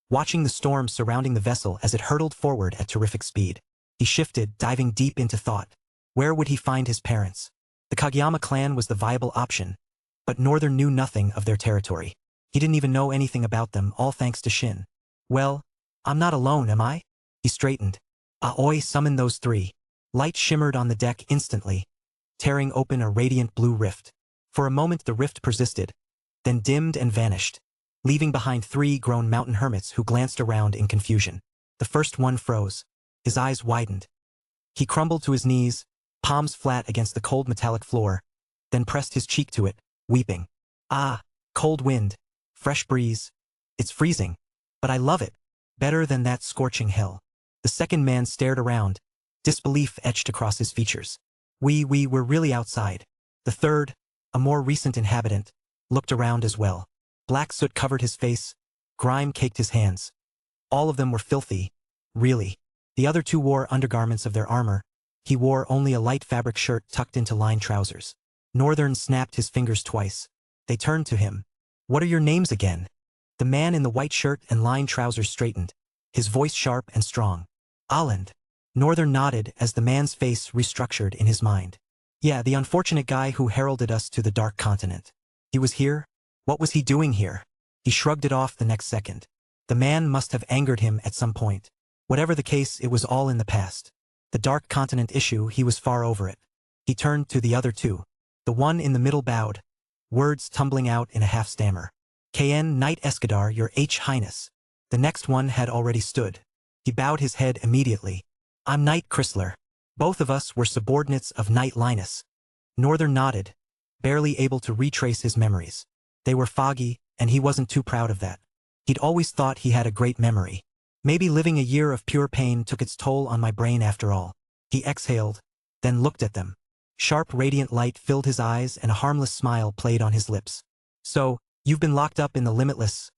watching the storm surrounding the vessel as it hurtled forward at terrific speed. He shifted, diving deep into thought. Where would he find his parents? The Kageyama clan was the viable option, but Northern knew nothing of their territory. He didn't even know anything about them, all thanks to Shin. Well, I'm not alone, am I? He straightened. Aoi summoned those 3. Light shimmered on the deck instantly, tearing open a radiant blue rift. For a moment the rift persisted, then dimmed and vanished, leaving behind 3 grown mountain hermits who glanced around in confusion. The first one froze. His eyes widened. He crumbled to his knees, palms flat against the cold metallic floor, then pressed his cheek to it, weeping. Ah, cold wind, fresh breeze. It's freezing, but I love it. Better than that scorching hell. The second man stared around, disbelief etched across his features. We were really outside. The third, a more recent inhabitant, looked around as well. Black soot covered his face, grime caked his hands. All of them were filthy, really. The other 2 wore undergarments of their armor. He wore only a light fabric shirt tucked into lined trousers. Northern snapped his fingers twice. They turned to him. What are your names again? The man in the white shirt and lined trousers straightened, his voice sharp and strong. Aland. Northern nodded as the man's face restructured in his mind. Yeah, the unfortunate guy who heralded us to the Dark Continent. He was here? What was he doing here? He shrugged it off the next second. The man must have angered him at some point. Whatever the case, it was all in the past. The Dark Continent issue, he was far over it. He turned to the other 2. The one in the middle bowed, words tumbling out in a half-stammer. KN Knight Escadar, your H Highness. The next one had already stood. He bowed his head immediately. I'm Knight Chrysler. Both of us were subordinates of Knight Linus. Northern nodded, barely able to retrace his memories. They were foggy, and he wasn't too proud of that. He'd always thought he had a great memory. Maybe living a year of pure pain took its toll on my brain after all. He exhaled, then looked at them. Sharp radiant light filled his eyes and a harmless smile played on his lips. So, you've been locked up in the Limitless.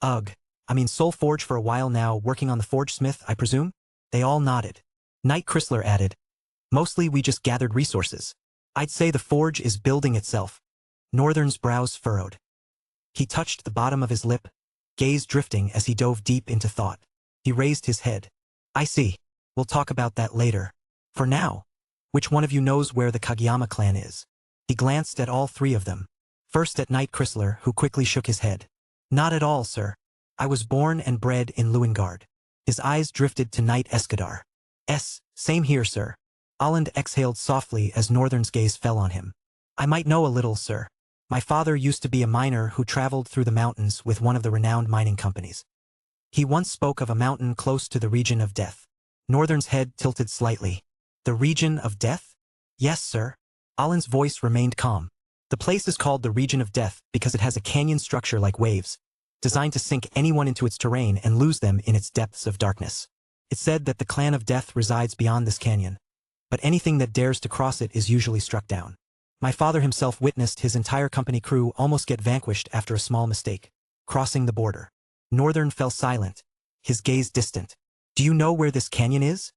Soul Forge for a while now, working on the Forge Smith, I presume? They all nodded. Knight Chrysler added. Mostly we just gathered resources. I'd say the Forge is building itself. Northern's brows furrowed. He touched the bottom of his lip, gaze drifting as he dove deep into thought. He raised his head. I see. We'll talk about that later. For now, which one of you knows where the Kageyama clan is? He glanced at all 3 of them. First at Knight Chrysler, who quickly shook his head. Not at all, sir. I was born and bred in Lewingard. His eyes drifted to Knight Escadar. Same here, sir. Aland exhaled softly as Northern's gaze fell on him. I might know a little, sir. My father used to be a miner who traveled through the mountains with one of the renowned mining companies. He once spoke of a mountain close to the region of death. Northern's head tilted slightly. The region of death? Yes, sir. Alan's voice remained calm. The place is called the region of death because it has a canyon structure like waves, designed to sink anyone into its terrain and lose them in its depths of darkness. It's said that the clan of death resides beyond this canyon, but anything that dares to cross it is usually struck down. My father himself witnessed his entire company crew almost get vanquished after a small mistake, crossing the border. Northern fell silent, his gaze distant. Do you know where this canyon is?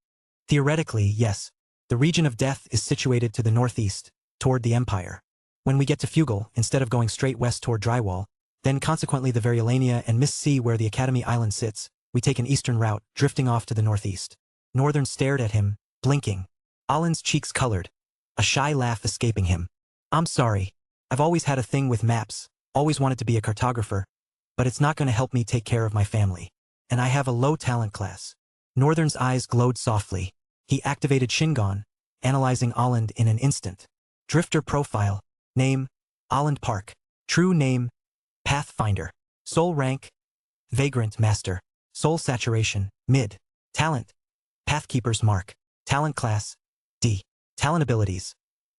Theoretically, yes. The region of death is situated to the northeast, toward the Empire. When we get to Fugal, instead of going straight west toward Drywall, then consequently the Variolania and Miss Sea where the Academy Island sits, we take an eastern route, drifting off to the northeast. Northern stared at him, blinking. Alan's cheeks colored, a shy laugh escaping him. I'm sorry. I've always had a thing with maps, always wanted to be a cartographer, but it's not going to help me take care of my family. And I have a low talent class. Northern's eyes glowed softly. He activated Shingon, analyzing Aland in an instant. Drifter profile. Name, Aland Park. True name, Pathfinder. Soul rank, Vagrant Master. Soul saturation, mid. Talent. Pathkeeper's Mark. Talent class. D. Talent abilities.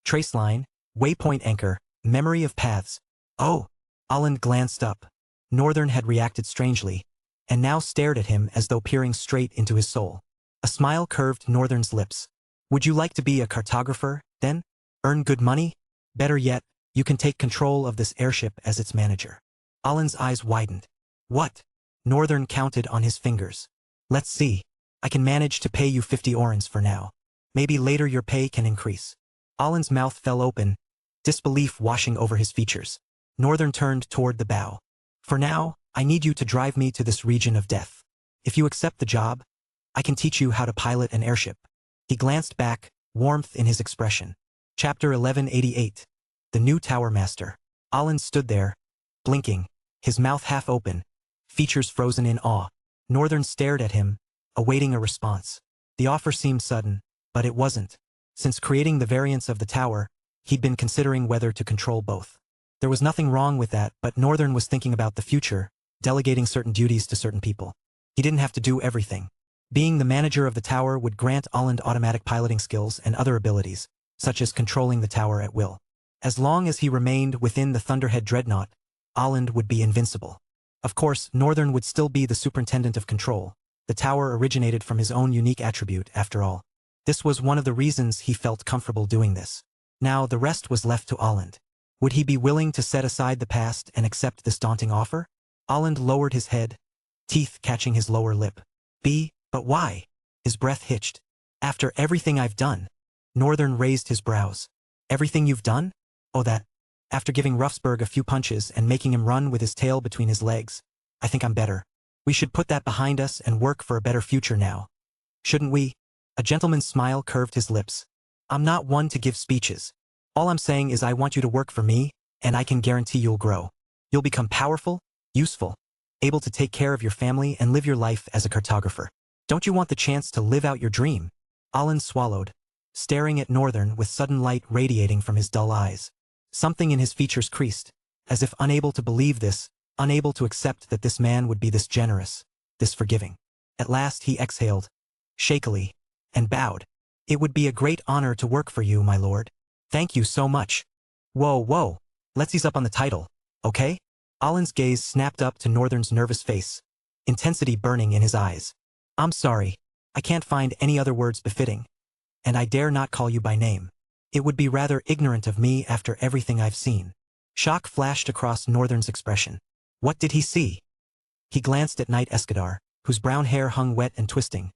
Trace line, waypoint anchor, memory of paths. Oh! Aland glanced up. Northern had reacted strangely, and now stared at him as though peering straight into his soul. A smile curved Northern's lips. Would you like to be a cartographer, then? Earn good money? Better yet, you can take control of this airship as its manager. Alan's eyes widened. What? Northern counted on his fingers. Let's see. I can manage to pay you 50 orens for now. Maybe later your pay can increase. Alan's mouth fell open, disbelief washing over his features. Northern turned toward the bow. For now, I need you to drive me to this region of death. If you accept the job, I can teach you how to pilot an airship. He glanced back, warmth in his expression. Chapter 1188. The New Tower Master. Alan stood there, blinking, his mouth half open, features frozen in awe. Northern stared at him, awaiting a response. The offer seemed sudden, but it wasn't. Since creating the variants of the tower, he'd been considering whether to control both. There was nothing wrong with that, but Northern was thinking about the future, delegating certain duties to certain people. He didn't have to do everything. Being the manager of the tower would grant Aland automatic piloting skills and other abilities, such as controlling the tower at will. As long as he remained within the Thunderhead Dreadnought, Aland would be invincible. Of course, Northern would still be the superintendent of control. The tower originated from his own unique attribute, after all. This was one of the reasons he felt comfortable doing this. Now the rest was left to Aland. Would he be willing to set aside the past and accept this daunting offer? Aland lowered his head, teeth catching his lower lip. But why? His breath hitched. After everything I've done. Northern raised his brows. Everything you've done? Oh, that. After giving Ruffsberg a few punches and making him run with his tail between his legs, I think I'm better. We should put that behind us and work for a better future now. Shouldn't we? A gentleman's smile curved his lips. I'm not one to give speeches. All I'm saying is I want you to work for me, and I can guarantee you'll grow. You'll become powerful, useful, able to take care of your family and live your life as a cartographer. Don't you want the chance to live out your dream? Alan swallowed, staring at Northern with sudden light radiating from his dull eyes. Something in his features creased, as if unable to believe this, unable to accept that this man would be this generous, this forgiving. At last he exhaled, shakily, and bowed. It would be a great honor to work for you, my lord. Thank you so much. Whoa, let's ease up on the title, okay? Alan's gaze snapped up to Northern's nervous face, intensity burning in his eyes. I'm sorry, I can't find any other words befitting, and I dare not call you by name. It would be rather ignorant of me after everything I've seen. Shock flashed across Northern's expression. What did he see? He glanced at Knight Escadar, whose brown hair hung wet and twisting,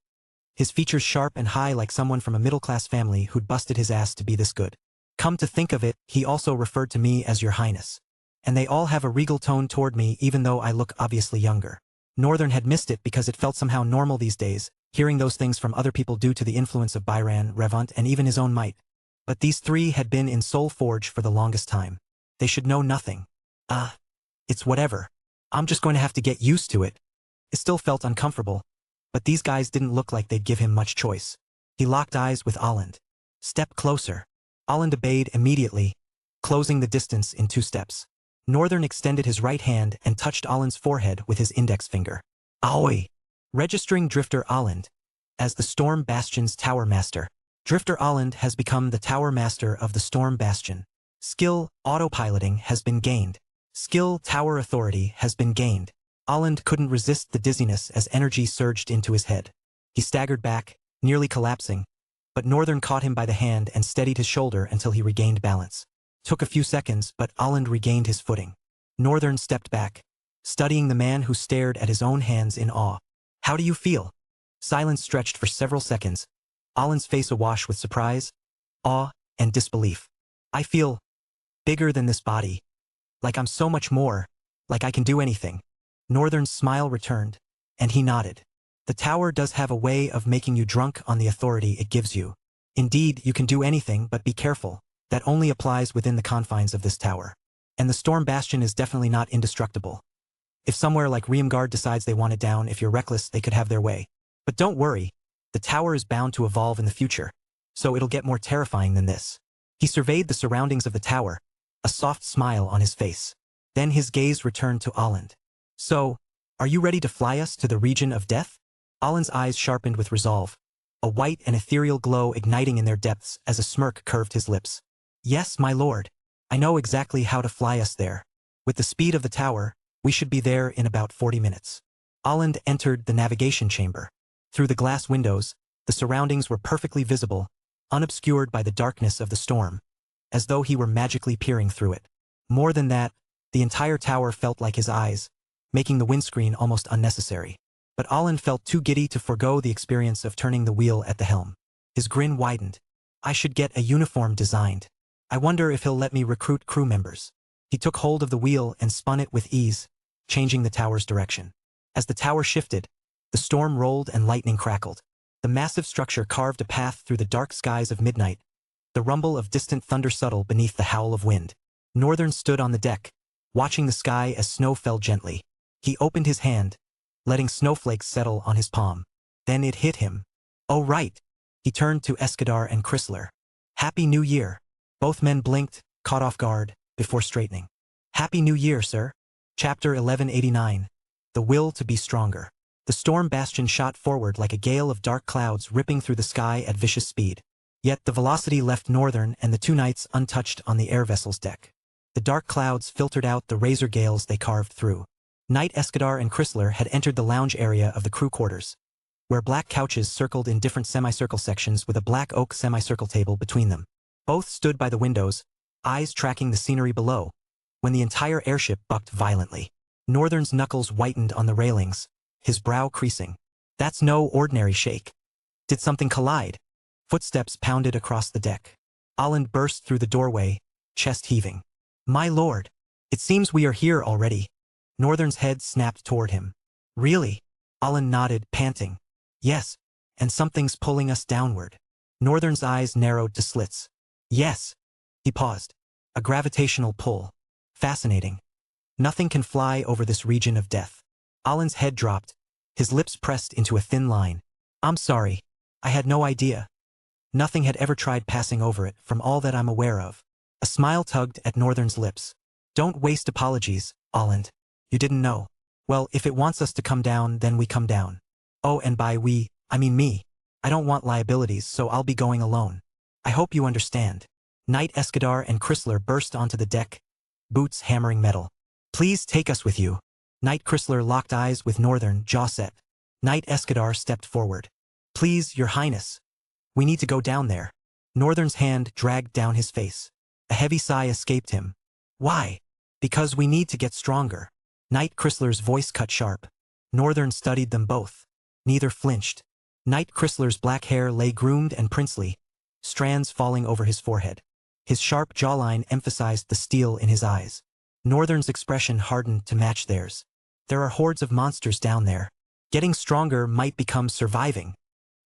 his features sharp and high like someone from a middle-class family who'd busted his ass to be this good. Come to think of it, he also referred to me as Your Highness. And they all have a regal tone toward me even though I look obviously younger. Northern had missed it because it felt somehow normal these days, hearing those things from other people due to the influence of Byran, Revant, and even his own might. But these three had been in Soul Forge for the longest time. They should know nothing. It's whatever. I'm just going to have to get used to it. It still felt uncomfortable, but these guys didn't look like they'd give him much choice. He locked eyes with Aland. Step closer. Aland obeyed immediately, closing the distance in 2 steps. Northern extended his right hand and touched Aland's forehead with his index finger. Aoi! Registering Drifter Aland as the Storm Bastion's Tower Master. Drifter Aland has become the Tower Master of the Storm Bastion. Skill, autopiloting has been gained. Skill, Tower Authority has been gained. Aland couldn't resist the dizziness as energy surged into his head. He staggered back, nearly collapsing, but Northern caught him by the hand and steadied his shoulder until he regained balance. Took a few seconds, but Aland regained his footing. Northern stepped back, studying the man who stared at his own hands in awe. How do you feel? Silence stretched for several seconds, Aland's face awash with surprise, awe, and disbelief. I feel bigger than this body. Like I'm so much more, like I can do anything. Northern's smile returned, and he nodded. The tower does have a way of making you drunk on the authority it gives you. Indeed, you can do anything, but be careful. That only applies within the confines of this tower. And the Storm Bastion is definitely not indestructible. If somewhere like Riemgard decides they want it down, if you're reckless, they could have their way. But don't worry, the tower is bound to evolve in the future, so it'll get more terrifying than this. He surveyed the surroundings of the tower, a soft smile on his face. Then his gaze returned to Aland. So, are you ready to fly us to the region of death? Alan's eyes sharpened with resolve, a white and ethereal glow igniting in their depths as a smirk curved his lips. Yes, my lord. I know exactly how to fly us there. With the speed of the tower, we should be there in about 40 minutes. Alan entered the navigation chamber. Through the glass windows, the surroundings were perfectly visible, unobscured by the darkness of the storm, as though he were magically peering through it. More than that, the entire tower felt like his eyes, making the windscreen almost unnecessary. But Alan felt too giddy to forego the experience of turning the wheel at the helm. His grin widened. I should get a uniform designed. I wonder if he'll let me recruit crew members. He took hold of the wheel and spun it with ease, changing the tower's direction. As the tower shifted, the storm rolled and lightning crackled. The massive structure carved a path through the dark skies of midnight, the rumble of distant thunder subtle beneath the howl of wind. Northern stood on the deck, watching the sky as snow fell gently. He opened his hand, letting snowflakes settle on his palm. Then it hit him. Oh right. He turned to Escadar and Chrysler. Happy New Year. Both men blinked, caught off guard, before straightening. Happy New Year, sir. Chapter 1189. The Will to be Stronger. The storm bastion shot forward like a gale of dark clouds ripping through the sky at vicious speed. Yet the velocity left Northern and the two knights untouched on the air vessel's deck. The dark clouds filtered out the razor gales they carved through. Knight Escadar and Chrysler had entered the lounge area of the crew quarters, where black couches circled in different semicircle sections with a black oak semicircle table between them. Both stood by the windows, eyes tracking the scenery below, when the entire airship bucked violently. Northern's knuckles whitened on the railings, his brow creasing. That's no ordinary shake. Did something collide? Footsteps pounded across the deck. Alan burst through the doorway, chest heaving. My lord, it seems we are here already. Northern's head snapped toward him. Really? Alan nodded, panting. Yes, and something's pulling us downward. Northern's eyes narrowed to slits. Yes. He paused. A gravitational pull. Fascinating. Nothing can fly over this region of death. Alan's head dropped, his lips pressed into a thin line. I'm sorry. I had no idea. Nothing had ever tried passing over it, from all that I'm aware of. A smile tugged at Northern's lips. Don't waste apologies, Alan. You didn't know. Well, if it wants us to come down, then we come down. Oh, and by we, I mean me. I don't want liabilities, so I'll be going alone. I hope you understand. Knight Escadar and Chrysler burst onto the deck, boots hammering metal. Please take us with you. Knight Chrysler locked eyes with Northern, jaw set. Knight Escadar stepped forward. Please, Your Highness. We need to go down there. Northern's hand dragged down his face. A heavy sigh escaped him. Why? Because we need to get stronger. Knight Chrysler's voice cut sharp. Northern studied them both. Neither flinched. Knight Chrysler's black hair lay groomed and princely, strands falling over his forehead. His sharp jawline emphasized the steel in his eyes. Northern's expression hardened to match theirs. There are hordes of monsters down there. Getting stronger might become surviving.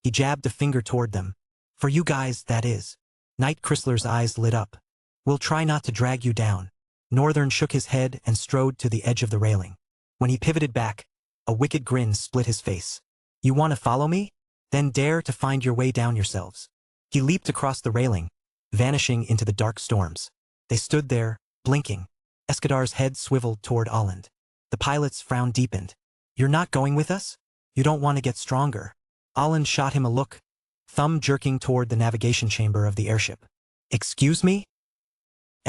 He jabbed a finger toward them. For you guys, that is. Knight Chrysler's eyes lit up. We'll try not to drag you down. Northern shook his head and strode to the edge of the railing. When he pivoted back, a wicked grin split his face. You want to follow me? Then dare to find your way down yourselves. He leaped across the railing, vanishing into the dark storms. They stood there, blinking. Escadar's head swiveled toward Aland. The pilot's frown deepened. You're not going with us? You don't want to get stronger. Aland shot him a look, thumb jerking toward the navigation chamber of the airship. Excuse me?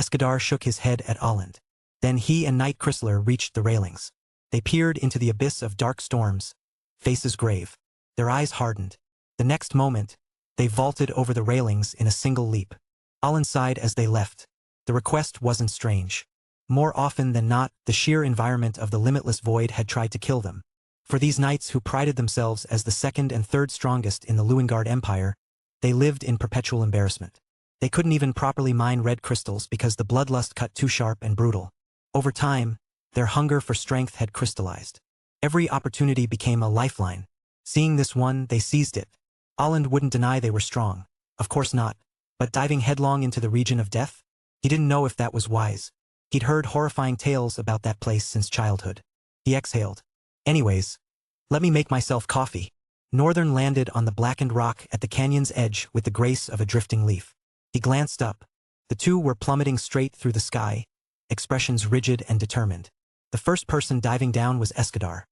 Escadar shook his head at Aland. Then he and Knight Chrysler reached the railings. They peered into the abyss of dark storms, faces grave. Their eyes hardened. The next moment, they vaulted over the railings in a single leap. Alan sighed as they left. The request wasn't strange. More often than not, the sheer environment of the limitless void had tried to kill them. For these knights who prided themselves as the second and third strongest in the Lewingard Empire, they lived in perpetual embarrassment. They couldn't even properly mine red crystals because the bloodlust cut too sharp and brutal. Over time, their hunger for strength had crystallized. Every opportunity became a lifeline. Seeing this one, they seized it. Aland wouldn't deny they were strong. Of course not. But diving headlong into the region of death? He didn't know if that was wise. He'd heard horrifying tales about that place since childhood. He exhaled. Anyways, let me make myself coffee. Northern landed on the blackened rock at the canyon's edge with the grace of a drifting leaf. He glanced up. The two were plummeting straight through the sky, expressions rigid and determined. The first person diving down was Escadar.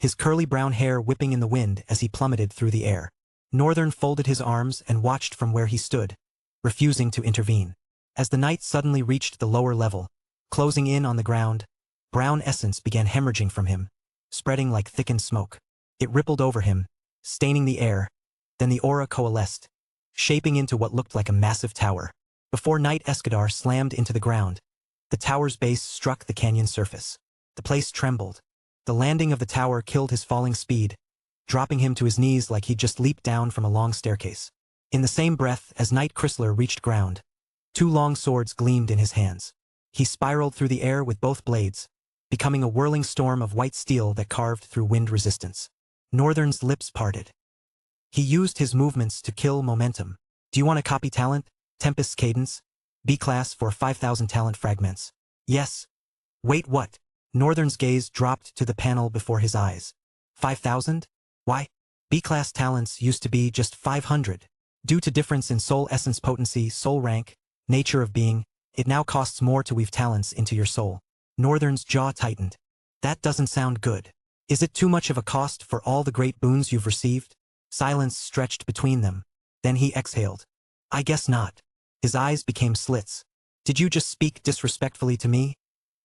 his curly brown hair whipping in the wind as he plummeted through the air. Northern folded his arms and watched from where he stood, refusing to intervene. As the knight suddenly reached the lower level, closing in on the ground, brown essence began hemorrhaging from him, spreading like thickened smoke. It rippled over him, staining the air, then the aura coalesced, shaping into what looked like a massive tower. Before Knight Escadar slammed into the ground, the tower's base struck the canyon surface. The place trembled. The landing of the tower killed his falling speed, dropping him to his knees like he'd just leaped down from a long staircase. In the same breath as Knight Chrysler reached ground, 2 long swords gleamed in his hands. He spiraled through the air with both blades, becoming a whirling storm of white steel that carved through wind resistance. Northern's lips parted. He used his movements to kill momentum. Do you want to copy talent? Tempest's Cadence? B-class for 5,000 talent fragments. Yes. Wait, what? Northern's gaze dropped to the panel before his eyes. 5,000? Why? B-class talents used to be just 500. Due to difference in soul essence potency, soul rank, nature of being, it now costs more to weave talents into your soul. Northern's jaw tightened. That doesn't sound good. Is it too much of a cost for all the great boons you've received? Silence stretched between them. Then he exhaled. I guess not. His eyes became slits. Did you just speak disrespectfully to me?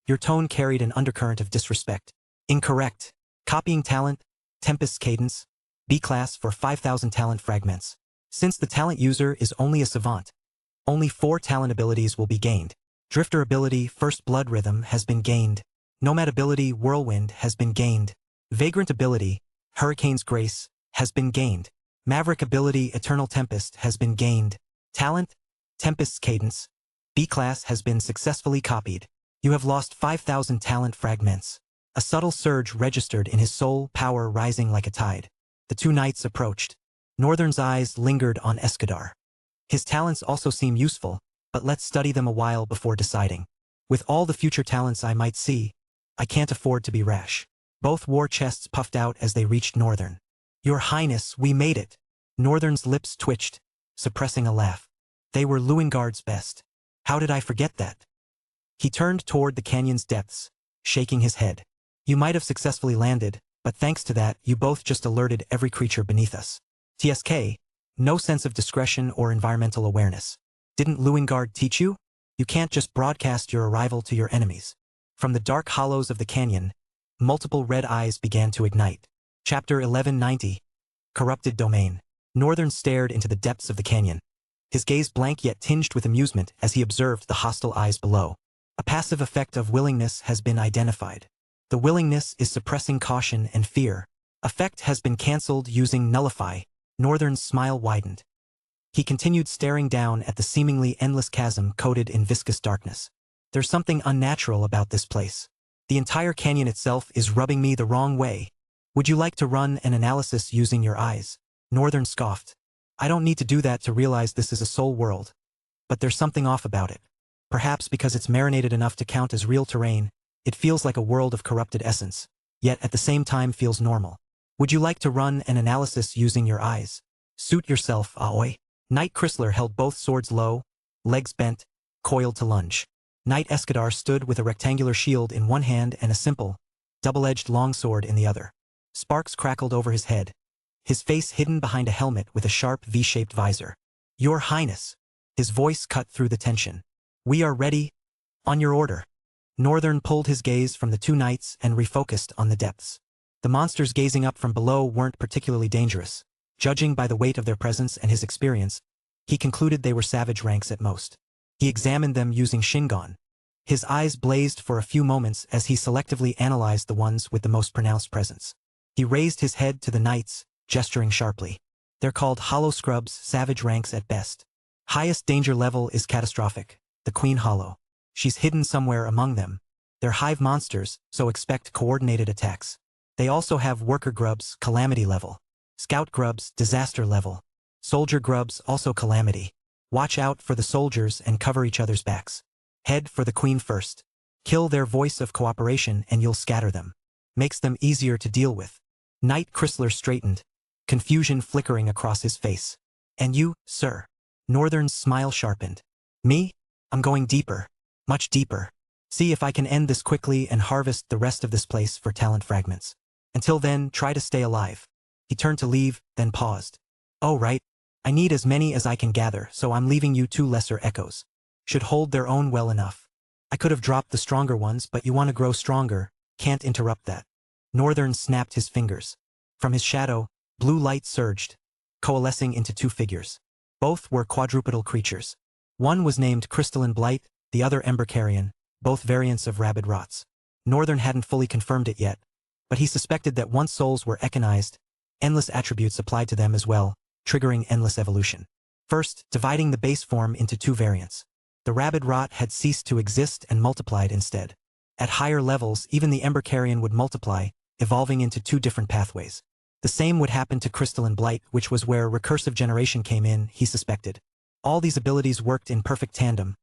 Your tone carried an undercurrent of disrespect. Incorrect. Copying talent, Tempest's Cadence, B-class for 5,000 talent fragments. Since the talent user is only a savant, only 4 talent abilities will be gained. Drifter ability, First Blood Rhythm, has been gained. Nomad ability, Whirlwind, has been gained. Vagrant ability, Hurricane's Grace, has been gained. Maverick ability, Eternal Tempest, has been gained. Talent, Tempest's Cadence, B-class has been successfully copied. You have lost 5,000 talent fragments. A subtle surge registered in his soul, power rising like a tide. The 2 knights approached. Northern's eyes lingered on Escadar. His talents also seem useful, but let's study them a while before deciding. With all the future talents I might see, I can't afford to be rash. Both war chests puffed out as they reached Northern. Your Highness, we made it. Northern's lips twitched, suppressing a laugh. They were Luingard's best. How did I forget that? He turned toward the canyon's depths, shaking his head. You might have successfully landed, but thanks to that, you both just alerted every creature beneath us. TSK, no sense of discretion or environmental awareness. Didn't Luingard teach you? You can't just broadcast your arrival to your enemies. From the dark hollows of the canyon, multiple red eyes began to ignite. Chapter 1190. Corrupted Domain. Northern stared into the depths of the canyon, his gaze blank yet tinged with amusement as he observed the hostile eyes below. A passive effect of willingness has been identified. The willingness is suppressing caution and fear. Effect has been cancelled using Nullify. Northern's smile widened. He continued staring down at the seemingly endless chasm coated in viscous darkness. There's something unnatural about this place. The entire canyon itself is rubbing me the wrong way. Would you like to run an analysis using your eyes? Northern scoffed. I don't need to do that to realize this is a soul world. But there's something off about it. Perhaps because it's marinated enough to count as real terrain, it feels like a world of corrupted essence, yet at the same time feels normal. Would you like to run an analysis using your eyes? Suit yourself, Aoi. Knight Chrysler held both swords low, legs bent, coiled to lunge. Knight Escadar stood with a rectangular shield in one hand and a simple, double-edged longsword in the other. Sparks crackled over his head, his face hidden behind a helmet with a sharp V-shaped visor. Your Highness. His voice cut through the tension. We are ready. On your order. Northern pulled his gaze from the 2 knights and refocused on the depths. The monsters gazing up from below weren't particularly dangerous. Judging by the weight of their presence and his experience, he concluded they were savage ranks at most. He examined them using Shingon. His eyes blazed for a few moments as he selectively analyzed the ones with the most pronounced presence. He raised his head to the knights, gesturing sharply. They're called Hollow Scrubs, savage ranks at best. Highest danger level is catastrophic, the Queen Hollow. She's hidden somewhere among them. They're hive monsters, so expect coordinated attacks. They also have Worker Grubs, Calamity level. Scout Grubs, Disaster level. Soldier Grubs, also Calamity. Watch out for the soldiers and cover each other's backs. Head for the Queen first. Kill their voice of cooperation and you'll scatter them. Makes them easier to deal with. Knight Chrysler straightened, confusion flickering across his face. And you, sir? Northern's smile sharpened. Me? I'm going deeper. Much deeper. See if I can end this quickly and harvest the rest of this place for talent fragments. Until then, try to stay alive. He turned to leave, then paused. Oh right. I need as many as I can gather, so I'm leaving you 2 lesser echoes. Should hold their own well enough. I could have dropped the stronger ones, but you want to grow stronger, can't interrupt that. Northern snapped his fingers. From his shadow, blue light surged, coalescing into 2 figures. Both were quadrupedal creatures. One was named Crystalline Blight, the other Ember Carrion, both variants of Rabid Rots. Northern hadn't fully confirmed it yet, but he suspected that once souls were echinized, endless attributes applied to them as well, triggering endless evolution. First, dividing the base form into 2 variants. The Rabid Rot had ceased to exist and multiplied instead. At higher levels, even the Ember Carrion would multiply, evolving into 2 different pathways. The same would happen to Crystalline Blight, which was where recursive generation came in, he suspected. All these abilities worked in perfect tandem,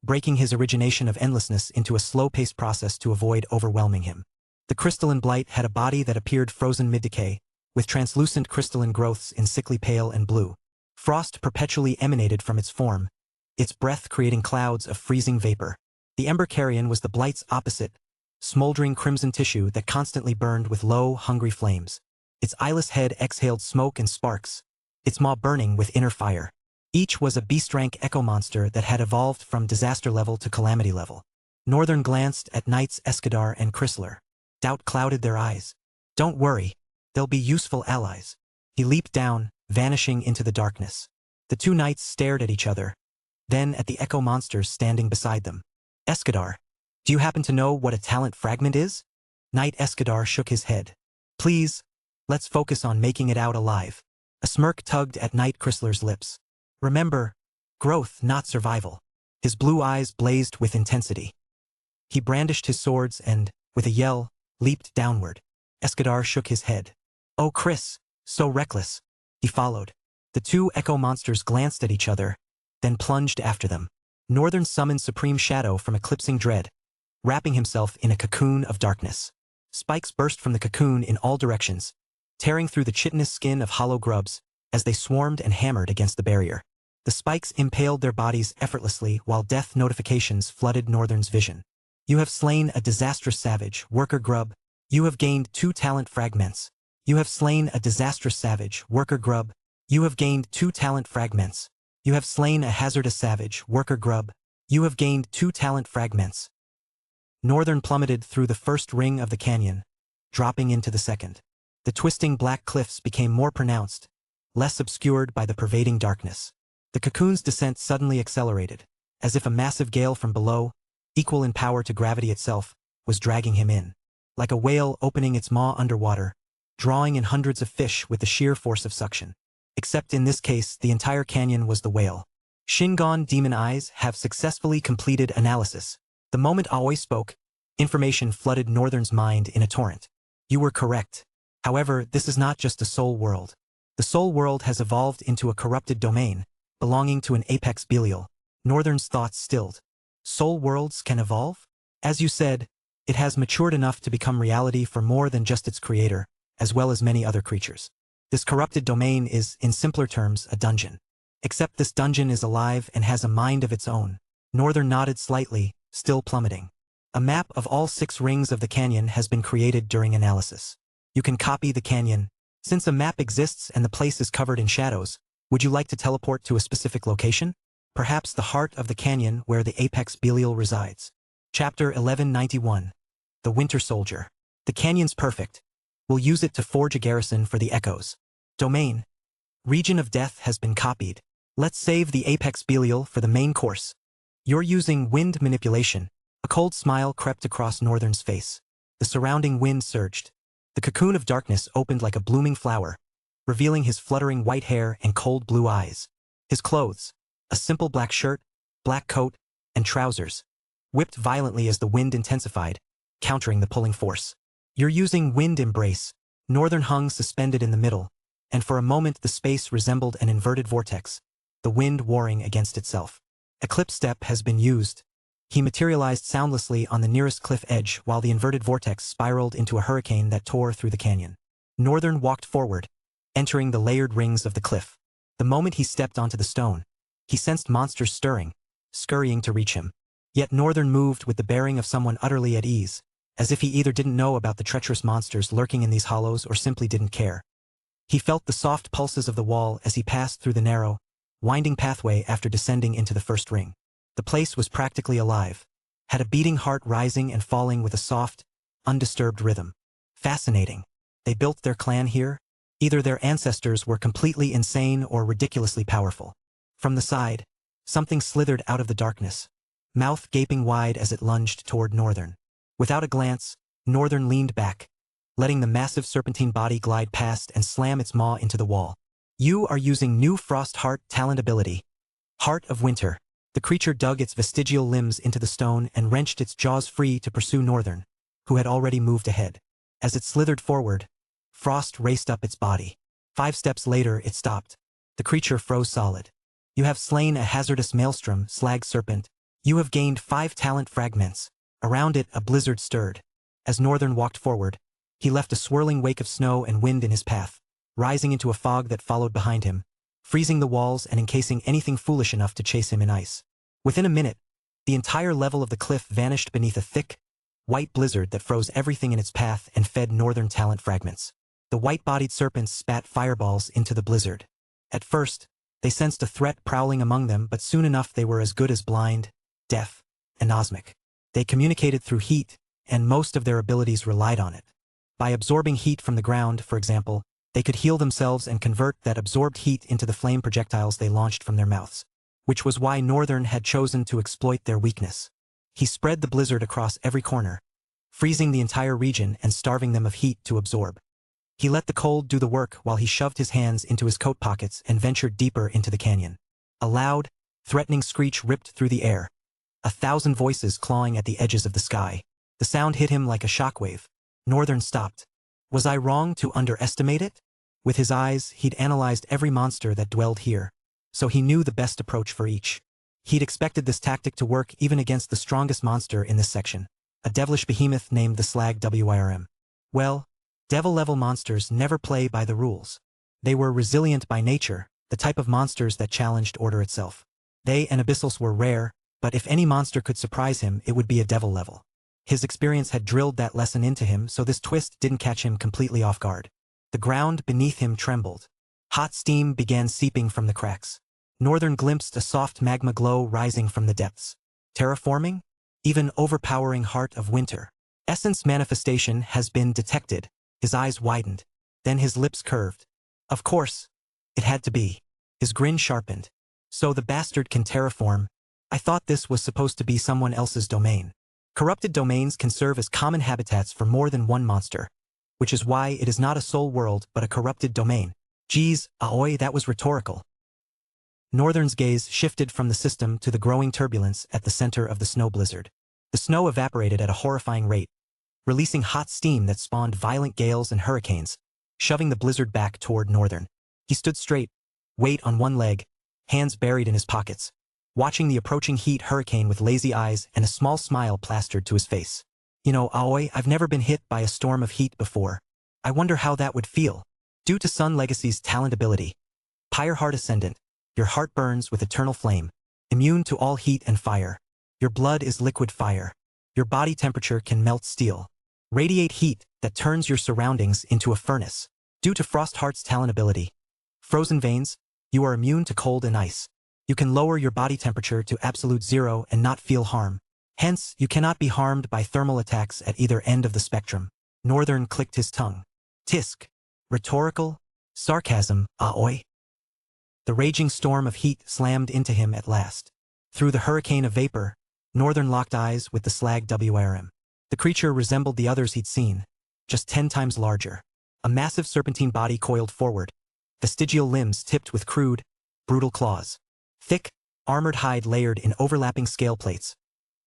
breaking his origination of endlessness into a slow-paced process to avoid overwhelming him. The Crystalline Blight had a body that appeared frozen mid-decay, with translucent crystalline growths in sickly pale and blue. Frost perpetually emanated from its form, its breath creating clouds of freezing vapor. The Ember Carrion was the Blight's opposite, smoldering crimson tissue that constantly burned with low, hungry flames. Its eyeless head exhaled smoke and sparks, its maw burning with inner fire. Each was a beast-rank echo monster that had evolved from disaster level to calamity level. Northern glanced at Knights Escadar and Chrysler. Doubt clouded their eyes. Don't worry, they'll be useful allies. He leaped down, vanishing into the darkness. The 2 knights stared at each other, then at the echo monsters standing beside them. Escadar, do you happen to know what a talent fragment is? Knight Escadar shook his head. Please, let's focus on making it out alive. A smirk tugged at Knight Chrysler's lips. Remember, growth, not survival. His blue eyes blazed with intensity. He brandished his swords and, with a yell, leaped downward. Escadar shook his head. Oh Chris, so reckless. He followed. The 2 echo monsters glanced at each other, then plunged after them. Northern summoned Supreme Shadow from eclipsing dread, wrapping himself in a cocoon of darkness. Spikes burst from the cocoon in all directions, tearing through the chitinous skin of hollow grubs as they swarmed and hammered against the barrier. The spikes impaled their bodies effortlessly while death notifications flooded Northern's vision. You have slain a disastrous savage, worker grub. You have gained 2 talent fragments. You have slain a disastrous savage, worker grub. You have gained 2 talent fragments. You have slain a hazardous savage, worker grub. You have gained 2 talent fragments. Northern plummeted through the first ring of the canyon, dropping into the second. The twisting black cliffs became more pronounced, less obscured by the pervading darkness. The cocoon's descent suddenly accelerated, as if a massive gale from below, equal in power to gravity itself, was dragging him in. Like a whale opening its maw underwater, drawing in hundreds of fish with the sheer force of suction. Except in this case, the entire canyon was the whale. Shingon Demon Eyes have successfully completed analysis. The moment Aoi spoke, information flooded Northern's mind in a torrent. You were correct. However, this is not just a soul world. The soul world has evolved into a corrupted domain, belonging to an apex Belial. Northern's thoughts stilled. Soul worlds can evolve? As you said, it has matured enough to become reality for more than just its creator, as well as many other creatures. This corrupted domain is, in simpler terms, a dungeon. Except this dungeon is alive and has a mind of its own. Northern nodded slightly, still plummeting. A map of all 6 rings of the canyon has been created during analysis. You can copy the canyon. Since a map exists and the place is covered in shadows, would you like to teleport to a specific location? Perhaps the heart of the canyon where the apex Belial resides. Chapter 1191. The Winter Soldier. The canyon's perfect. We'll use it to forge a garrison for the echoes. Domain. Region of Death has been copied. Let's save the apex Belial for the main course. You're using wind manipulation. A cold smile crept across Northern's face. The surrounding wind surged. The cocoon of darkness opened like a blooming flower, revealing his fluttering white hair and cold blue eyes. His clothes, a simple black shirt, black coat, and trousers, whipped violently as the wind intensified, countering the pulling force. You're using wind embrace. Northern hung suspended in the middle, and for a moment the space resembled an inverted vortex, the wind warring against itself. Eclipse step has been used. He materialized soundlessly on the nearest cliff edge while the inverted vortex spiraled into a hurricane that tore through the canyon. Northern walked forward, entering the layered rings of the cliff. The moment he stepped onto the stone, he sensed monsters stirring, scurrying to reach him. Yet Northern moved with the bearing of someone utterly at ease, as if he either didn't know about the treacherous monsters lurking in these hollows or simply didn't care. He felt the soft pulses of the wall as he passed through the narrow, winding pathway after descending into the first ring. The place was practically alive, had a beating heart rising and falling with a soft, undisturbed rhythm. Fascinating. They built their clan here? Either their ancestors were completely insane or ridiculously powerful. From the side, something slithered out of the darkness, mouth gaping wide as it lunged toward Northern. Without a glance, Northern leaned back, letting the massive serpentine body glide past and slam its maw into the wall. You are using new Frost Heart talent ability. Heart of Winter. The creature dug its vestigial limbs into the stone and wrenched its jaws free to pursue Northern, who had already moved ahead. As it slithered forward, frost raced up its body. 5 steps later, it stopped. The creature froze solid. You have slain a hazardous maelstrom, slag serpent. You have gained 5 talent fragments. Around it, a blizzard stirred. As Northern walked forward, he left a swirling wake of snow and wind in his path, rising into a fog that followed behind him, freezing the walls and encasing anything foolish enough to chase him in ice. Within a minute, the entire level of the cliff vanished beneath a thick, white blizzard that froze everything in its path and fed Northern talent fragments. The white-bodied serpents spat fireballs into the blizzard. At first, they sensed a threat prowling among them, but soon enough they were as good as blind, deaf, and anosmic. They communicated through heat, and most of their abilities relied on it. By absorbing heat from the ground, for example, they could heal themselves and convert that absorbed heat into the flame projectiles they launched from their mouths, which was why Northern had chosen to exploit their weakness. He spread the blizzard across every corner, freezing the entire region and starving them of heat to absorb. He let the cold do the work while he shoved his hands into his coat pockets and ventured deeper into the canyon. A loud, threatening screech ripped through the air, 1,000 voices clawing at the edges of the sky. The sound hit him like a shockwave. Northern stopped. Was I wrong to underestimate it? With his eyes, he'd analyzed every monster that dwelled here, so he knew the best approach for each. He'd expected this tactic to work even against the strongest monster in this section, a devilish behemoth named the Slag Wyrm. Well, devil-level monsters never play by the rules. They were resilient by nature, the type of monsters that challenged order itself. They and Abyssals were rare, but if any monster could surprise him, it would be a devil level. His experience had drilled that lesson into him, so this twist didn't catch him completely off guard. The ground beneath him trembled. Hot steam began seeping from the cracks. Northern glimpsed a soft magma glow rising from the depths. Terraforming? Even overpowering Heart of Winter. Essence manifestation has been detected. His eyes widened. Then his lips curved. Of course. It had to be. His grin sharpened. So the bastard can terraform. I thought this was supposed to be someone else's domain. Corrupted domains can serve as common habitats for more than one monster, which is why it is not a soul world but a corrupted domain. Geez, Aoi, that was rhetorical. Northern's gaze shifted from the system to the growing turbulence at the center of the snow blizzard. The snow evaporated at a horrifying rate, releasing hot steam that spawned violent gales and hurricanes, shoving the blizzard back toward Northern. He stood straight, weight on one leg, hands buried in his pockets, watching the approaching heat hurricane with lazy eyes and a small smile plastered to his face. You know, Aoi, I've never been hit by a storm of heat before. I wonder how that would feel. Due to Sun Legacy's talent ability, Pyre Heart Ascendant, your heart burns with eternal flame, immune to all heat and fire. Your blood is liquid fire. Your body temperature can melt steel. Radiate heat that turns your surroundings into a furnace. Due to Frost Heart's talent ability, Frozen Veins, you are immune to cold and ice. You can lower your body temperature to absolute 0 and not feel harm. Hence, you cannot be harmed by thermal attacks at either end of the spectrum. Northern clicked his tongue. Tisk. Rhetorical? Sarcasm, Aoi? The raging storm of heat slammed into him at last. Through the hurricane of vapor, Northern locked eyes with the Slag Wyrm. The creature resembled the others he'd seen, just 10 times larger. A massive serpentine body coiled forward, vestigial limbs tipped with crude, brutal claws. Thick, armored hide layered in overlapping scale plates.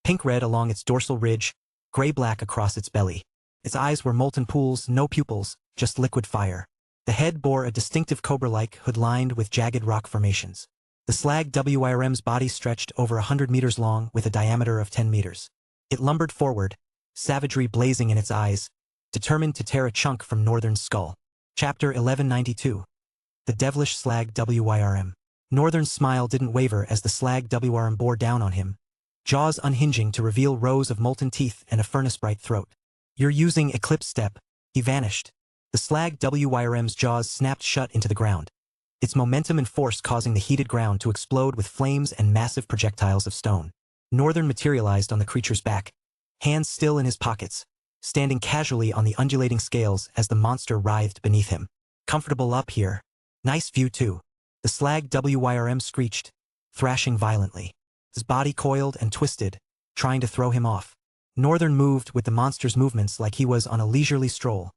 Pink-red along its dorsal ridge, gray-black across its belly. Its eyes were molten pools, no pupils, just liquid fire. The head bore a distinctive cobra-like hood lined with jagged rock formations. The Slag Wyrm's body stretched over 100 meters long with a diameter of 10 meters. It lumbered forward, savagery blazing in its eyes, determined to tear a chunk from Northern's skull. Chapter 1192. The Devilish Slag Wyrm. Northern's smile didn't waver as the Slag Wyrm bore down on him, jaws unhinging to reveal rows of molten teeth and a furnace-bright throat. You're using Eclipse Step. He vanished. The slag WYRM's jaws snapped shut into the ground, its momentum and force causing the heated ground to explode with flames and massive projectiles of stone. Northern materialized on the creature's back, hands still in his pockets, standing casually on the undulating scales as the monster writhed beneath him. Comfortable up here. Nice view too. The slag WYRM screeched, thrashing violently. His body coiled and twisted, trying to throw him off. Northern moved with the monster's movements like he was on a leisurely stroll,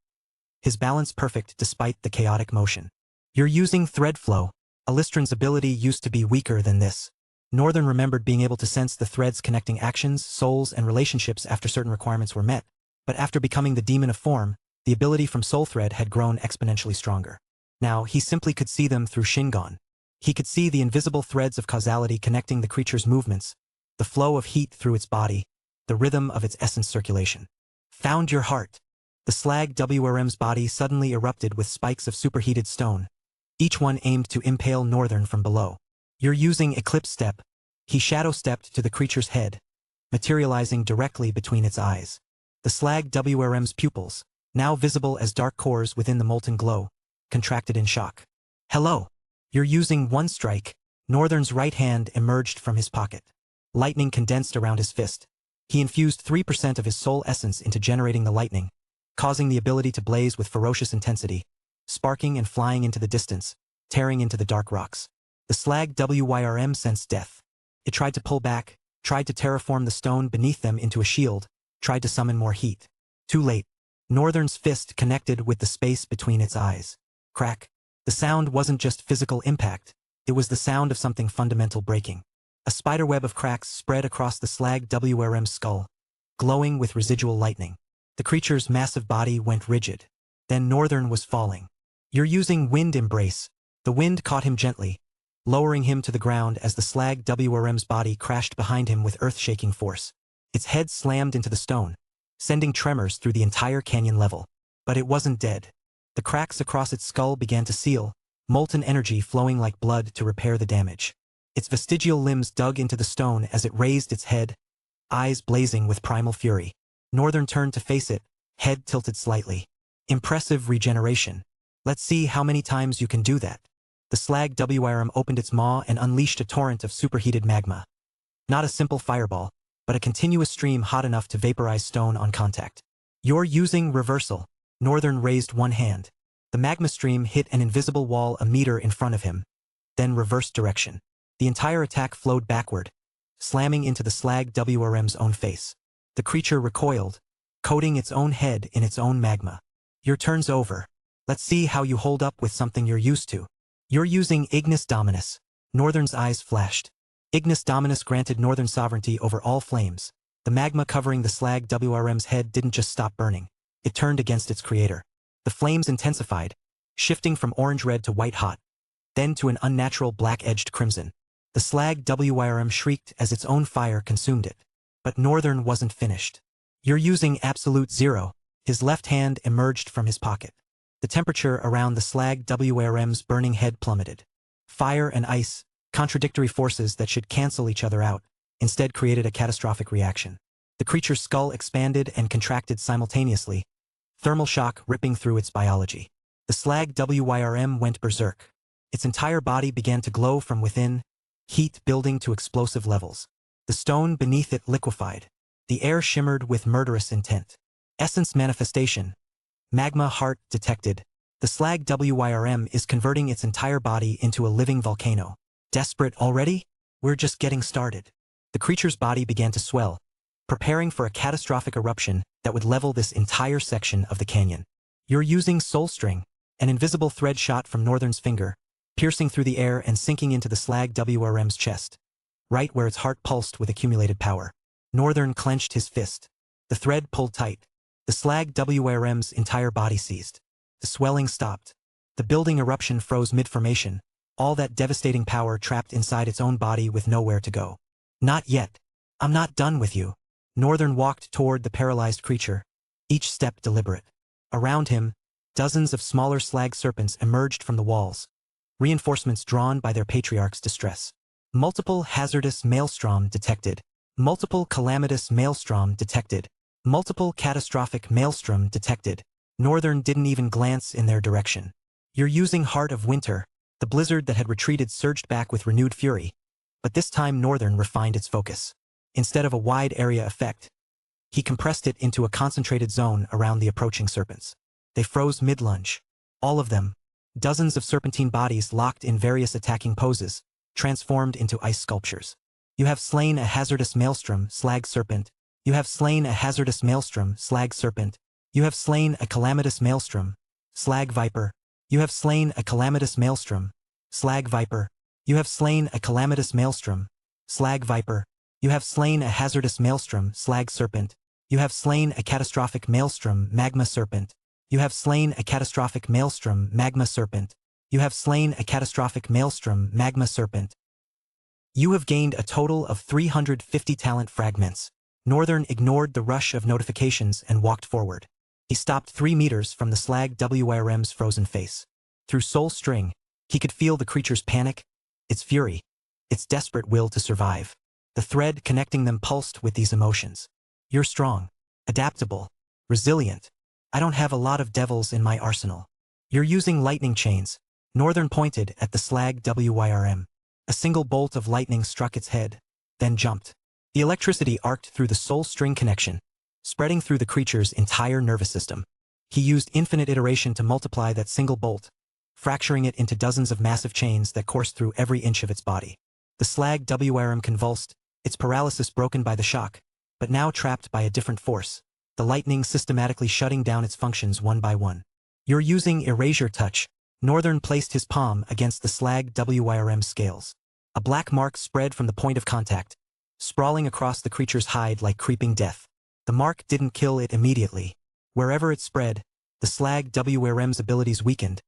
his balance perfect despite the chaotic motion. You're using thread flow. Alistran's ability used to be weaker than this. Northern remembered being able to sense the threads connecting actions, souls, and relationships after certain requirements were met, but after becoming the demon of form, the ability from Soul Thread had grown exponentially stronger. Now, he simply could see them through Shingon. He could see the invisible threads of causality connecting the creature's movements, the flow of heat through its body, the rhythm of its essence circulation. Found your heart. The slag WRM's body suddenly erupted with spikes of superheated stone, each one aimed to impale Northern from below. You're using Eclipse Step. He shadow-stepped to the creature's head, materializing directly between its eyes. The slag WRM's pupils, now visible as dark cores within the molten glow, contracted in shock. Hello. You're using One Strike. Northern's right hand emerged from his pocket. Lightning condensed around his fist. He infused 3% of his soul essence into generating the lightning, causing the ability to blaze with ferocious intensity, sparking and flying into the distance, tearing into the dark rocks. The slag WYRM sensed death. It tried to pull back, tried to terraform the stone beneath them into a shield, tried to summon more heat. Too late. Northern's fist connected with the space between its eyes. Crack. The sound wasn't just physical impact, it was the sound of something fundamental breaking. A spiderweb of cracks spread across the slag WRM's skull, glowing with residual lightning. The creature's massive body went rigid. Then Northern was falling. You're using Wind Embrace. The wind caught him gently, lowering him to the ground as the slag WRM's body crashed behind him with earth-shaking force. Its head slammed into the stone, sending tremors through the entire canyon level. But it wasn't dead. The cracks across its skull began to seal, molten energy flowing like blood to repair the damage. Its vestigial limbs dug into the stone as it raised its head, eyes blazing with primal fury. Northern turned to face it, head tilted slightly. Impressive regeneration. Let's see how many times you can do that. The slag WRM opened its maw and unleashed a torrent of superheated magma. Not a simple fireball, but a continuous stream hot enough to vaporize stone on contact. You're using Reversal. Northern raised one hand. The magma stream hit an invisible wall a meter in front of him, then reversed direction. The entire attack flowed backward, slamming into the slag WRM's own face. The creature recoiled, coating its own head in its own magma. Your turn's over. Let's see how you hold up with something you're used to. You're using Ignis Dominus. Northern's eyes flashed. Ignis Dominus granted Northern sovereignty over all flames. The magma covering the slag WRM's head didn't just stop burning. It turned against its creator. The flames intensified, shifting from orange-red to white-hot, then to an unnatural black-edged crimson. The slag WRM shrieked as its own fire consumed it. But Northern wasn't finished. You're using Absolute Zero. His left hand emerged from his pocket. The temperature around the slag WRM's burning head plummeted. Fire and ice, contradictory forces that should cancel each other out, instead created a catastrophic reaction. The creature's skull expanded and contracted simultaneously, thermal shock ripping through its biology. The slag WYRM went berserk. Its entire body began to glow from within, heat building to explosive levels. The stone beneath it liquefied. The air shimmered with murderous intent. Essence manifestation. Magma heart detected. The slag WYRM is converting its entire body into a living volcano. Desperate already? We're just getting started. The creature's body began to swell, preparing for a catastrophic eruption that would level this entire section of the canyon. You're using Soul String. An invisible thread shot from Northern's finger, piercing through the air and sinking into the slag WRM's chest, right where its heart pulsed with accumulated power. Northern clenched his fist. The thread pulled tight. The slag WRM's entire body seized. The swelling stopped. The building eruption froze mid-formation, all that devastating power trapped inside its own body with nowhere to go. Not yet. I'm not done with you. Northern walked toward the paralyzed creature, each step deliberate. Around him, dozens of smaller slag serpents emerged from the walls, reinforcements drawn by their patriarch's distress. Multiple hazardous maelstrom detected. Multiple calamitous maelstrom detected. Multiple catastrophic maelstrom detected. Northern didn't even glance in their direction. You're using Heart of Winter. The blizzard that had retreated surged back with renewed fury. But this time Northern refined its focus. Instead of a wide area effect, he compressed it into a concentrated zone around the approaching serpents. They froze mid-lunge. All of them. Dozens of serpentine bodies locked in various attacking poses, transformed into ice sculptures. You have slain a hazardous maelstrom, slag serpent. You have slain a hazardous maelstrom, slag serpent. You have slain a calamitous maelstrom, slag viper. You have slain a calamitous maelstrom, slag viper. You have slain a calamitous maelstrom, slag viper. You have slain a hazardous maelstrom, slag serpent. You have slain a catastrophic maelstrom, magma serpent. You have slain a catastrophic maelstrom, magma serpent. You have slain a catastrophic maelstrom, magma serpent. You have gained a total of 350 talent fragments. Northern ignored the rush of notifications and walked forward. He stopped 3 meters from the slag WIRM's frozen face. Through soul string, he could feel the creature's panic, its fury, its desperate will to survive. The thread connecting them pulsed with these emotions. You're strong, adaptable, resilient. I don't have a lot of devils in my arsenal. You're using lightning chains. Northern pointed at the slag WIRM. A single bolt of lightning struck its head, then jumped. The electricity arced through the soul string connection, spreading through the creature's entire nervous system. He used infinite iteration to multiply that single bolt, fracturing it into dozens of massive chains that coursed through every inch of its body. The slag WIRM convulsed, its paralysis broken by the shock, but now trapped by a different force, the lightning systematically shutting down its functions one by one. You're using erasure touch. Northern placed his palm against the slag WIRM scales. A black mark spread from the point of contact, sprawling across the creature's hide like creeping death. The mark didn't kill it immediately. Wherever it spread, the slag WIRM's abilities weakened.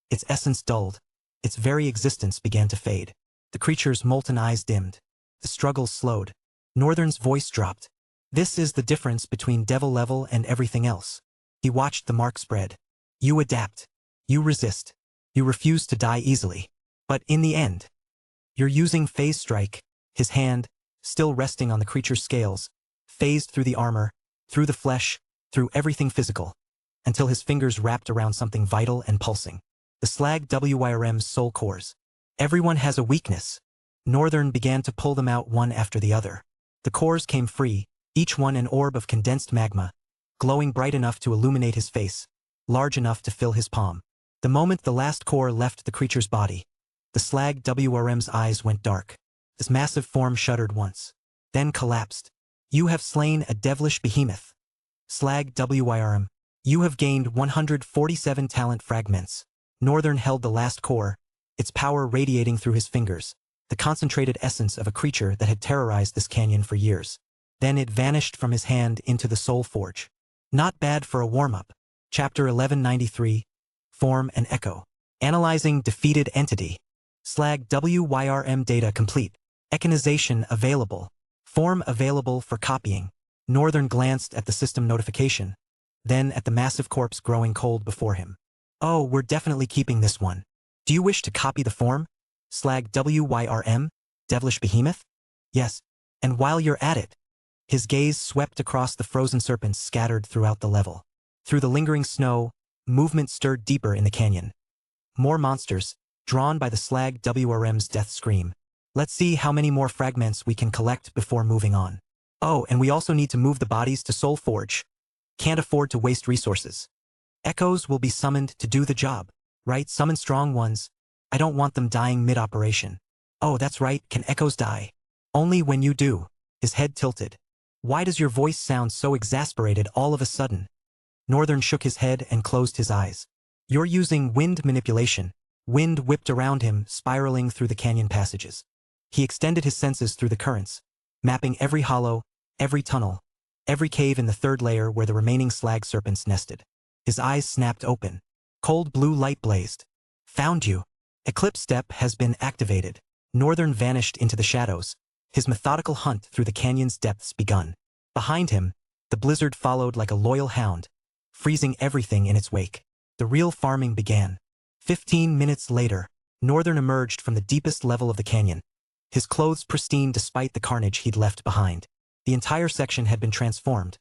Its essence dulled. Its very existence began to fade. The creature's molten eyes dimmed. The struggle slowed. Northern's voice dropped. This is the difference between devil level and everything else. He watched the mark spread. You adapt. You resist. You refuse to die easily. But in the end, you're using phase strike. His hand, still resting on the creature's scales, phased through the armor, through the flesh, through everything physical, until his fingers wrapped around something vital and pulsing. The slag WIRM's soul cores. Everyone has a weakness. Northern began to pull them out one after the other. The cores came free, each one an orb of condensed magma, glowing bright enough to illuminate his face, large enough to fill his palm. The moment the last core left the creature's body, the slag WIRM's eyes went dark. This massive form shuddered once, then collapsed. You have slain a devilish behemoth. Slag WIRM. You have gained 147 talent fragments. Northern held the last core, its power radiating through his fingers, the concentrated essence of a creature that had terrorized this canyon for years. Then it vanished from his hand into the soul forge. Not bad for a warm-up. Chapter 1193. Form and Echo. Analyzing defeated entity. Slag WIRM data complete. Echinization available. Form available for copying. Northern glanced at the system notification, then at the massive corpse growing cold before him. Oh, we're definitely keeping this one. Do you wish to copy the form? Slag WIRM? Devilish behemoth? Yes. And while you're at it, his gaze swept across the frozen serpents scattered throughout the level. Through the lingering snow, movement stirred deeper in the canyon. More monsters, drawn by the slag WIRM's death scream. Let's see how many more fragments we can collect before moving on. Oh, and we also need to move the bodies to Soul Forge. Can't afford to waste resources. Echoes will be summoned to do the job, right? Summon strong ones. I don't want them dying mid-operation. Oh, that's right, can echoes die? Only when you do. His head tilted. Why does your voice sound so exasperated all of a sudden? Northern shook his head and closed his eyes. You're using wind manipulation. Wind whipped around him, spiraling through the canyon passages. He extended his senses through the currents, mapping every hollow, every tunnel, every cave in the third layer where the remaining slag serpents nested. His eyes snapped open. Cold blue light blazed. Found you. Eclipse step has been activated. Northern vanished into the shadows. His methodical hunt through the canyon's depths begun. Behind him, the blizzard followed like a loyal hound, freezing everything in its wake. The real farming began. 15 minutes later, Northern emerged from the deepest level of the canyon, his clothes pristine despite the carnage he'd left behind. The entire section had been transformed.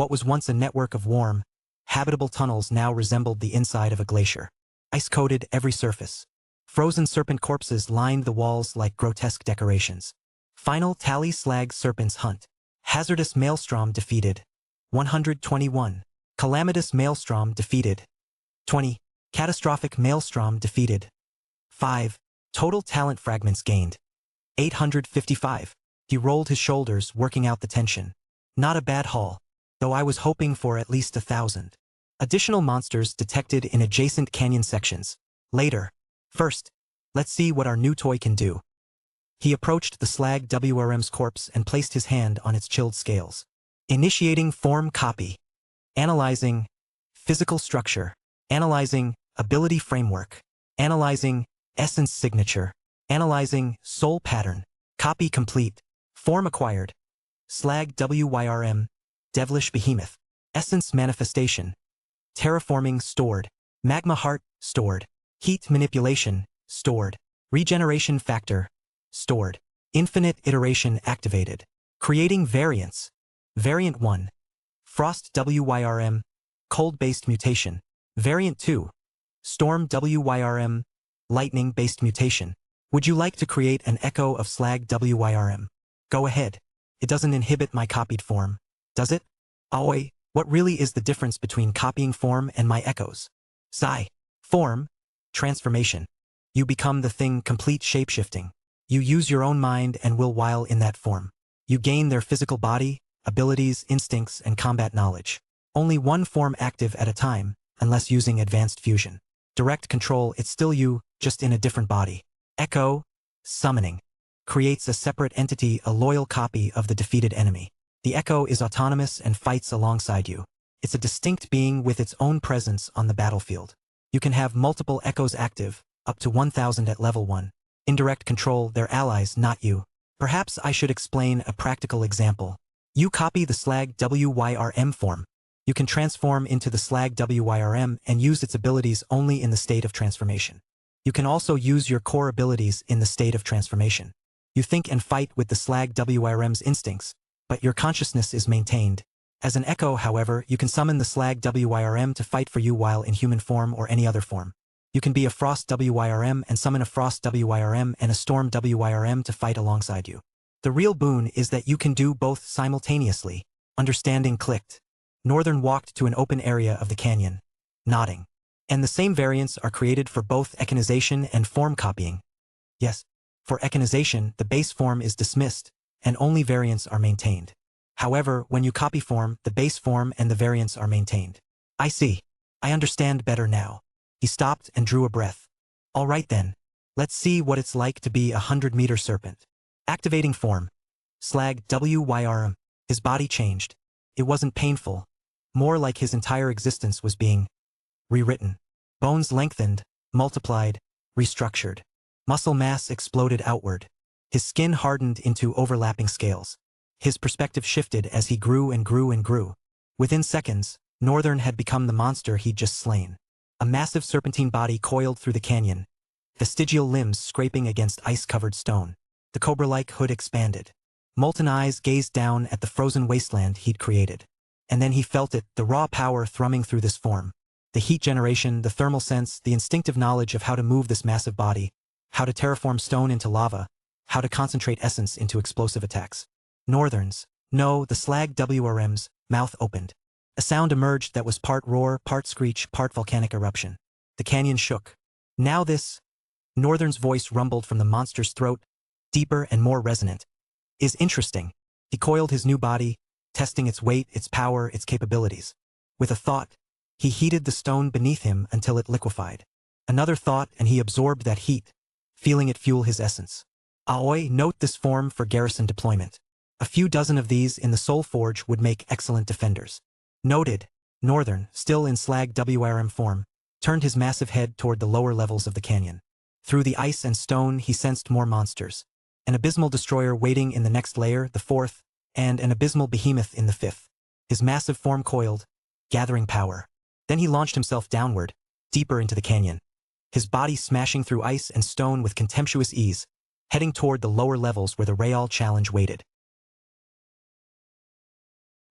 What was once a network of warm, habitable tunnels now resembled the inside of a glacier. Ice coated every surface. Frozen serpent corpses lined the walls like grotesque decorations. Final tally: slag serpents hunt. Hazardous maelstrom defeated. 121. Calamitous maelstrom defeated. 20. Catastrophic maelstrom defeated. 5. Total talent fragments gained. 855. He rolled his shoulders, working out the tension. Not a bad haul, though I was hoping for at least 1,000. Additional monsters detected in adjacent canyon sections. Later. First, let's see what our new toy can do. He approached the slag WRM's corpse and placed his hand on its chilled scales. Initiating form copy. Analyzing physical structure. Analyzing ability framework. Analyzing essence signature. Analyzing soul pattern. Copy complete. Form acquired. Slag WYRM. Devilish behemoth. Essence manifestation. Terraforming stored. Magma heart stored. Heat manipulation stored. Regeneration factor stored. Infinite iteration activated. Creating variants. Variant 1. Frost WYRM. Cold-based mutation. Variant 2. Storm WYRM. Lightning-based mutation. Would you like to create an echo of slag WYRM? Go ahead. It doesn't inhibit my copied form, does it? Aoi, what really is the difference between copying form and my echoes? Psi. Form. Transformation. You become the thing, complete shapeshifting. You use your own mind and will while in that form. You gain their physical body, abilities, instincts, and combat knowledge. Only one form active at a time, unless using advanced fusion. Direct control, it's still you, just in a different body. Echo. Summoning. Creates a separate entity, a loyal copy of the defeated enemy. The echo is autonomous and fights alongside you. It's a distinct being with its own presence on the battlefield. You can have multiple echoes active, up to 1,000 at level 1. Indirect control, their allies, not you. Perhaps I should explain a practical example. You copy the slag WYRM form. You can transform into the slag WYRM and use its abilities only in the state of transformation. You can also use your core abilities in the state of transformation. You think and fight with the slag WYRM's instincts, but your consciousness is maintained. As an echo, however, you can summon the slag WYRM to fight for you while in human form or any other form. You can be a frost WYRM and summon a frost WYRM and a storm WYRM to fight alongside you. The real boon is that you can do both simultaneously. Understanding clicked. Northern walked to an open area of the canyon, nodding. And the same variants are created for both echinization and form copying. Yes. For echinization, the base form is dismissed, and only variants are maintained. However, when you copy form, the base form and the variants are maintained. I see. I understand better now. He stopped and drew a breath. All right then. Let's see what it's like to be a 100-meter serpent. Activating form. Slag WYRM. His body changed. It wasn't painful. More like his entire existence was being rewritten. Bones lengthened, multiplied, restructured. Muscle mass exploded outward. His skin hardened into overlapping scales. His perspective shifted as he grew and grew and grew. Within seconds, Northern had become the monster he'd just slain. A massive serpentine body coiled through the canyon, vestigial limbs scraping against ice-covered stone. The cobra-like hood expanded. Molten eyes gazed down at the frozen wasteland he'd created. And then he felt it, the raw power thrumming through this form. The heat generation, the thermal sense, the instinctive knowledge of how to move this massive body, how to terraform stone into lava, how to concentrate essence into explosive attacks. Northern's, no, the slag WRM's, mouth opened. A sound emerged that was part roar, part screech, part volcanic eruption. The canyon shook. Now this, Northern's voice rumbled from the monster's throat, deeper and more resonant, is interesting. He coiled his new body, testing its weight, its power, its capabilities. With a thought, he heated the stone beneath him until it liquefied. Another thought and he absorbed that heat, feeling it fuel his essence. Aoi, note this form for garrison deployment. A few dozen of these in the Soul Forge would make excellent defenders. Noted. Northern, still in slag WRM form, turned his massive head toward the lower levels of the canyon. Through the ice and stone he sensed more monsters. An abysmal destroyer waiting in the next layer, the fourth, and an abysmal behemoth in the fifth. His massive form coiled, gathering power. Then he launched himself downward, deeper into the canyon. His body smashing through ice and stone with contemptuous ease, heading toward the lower levels where the Real challenge waited.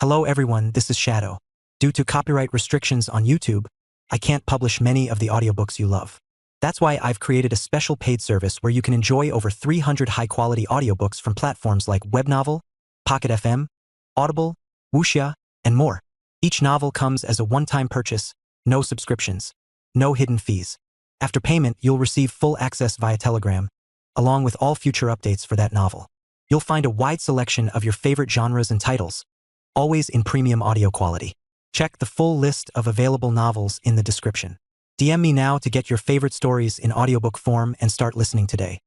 Hello everyone, this is Shadow. Due to copyright restrictions on YouTube, I can't publish many of the audiobooks you love. That's why I've created a special paid service where you can enjoy over 300 high-quality audiobooks from platforms like Webnovel, Pocket FM, Audible, Wuxia, and more. Each novel comes as a one-time purchase, no subscriptions, no hidden fees. After payment, you'll receive full access via Telegram, along with all future updates for that novel. You'll find a wide selection of your favorite genres and titles, always in premium audio quality. Check the full list of available novels in the description. DM me now to get your favorite stories in audiobook form and start listening today.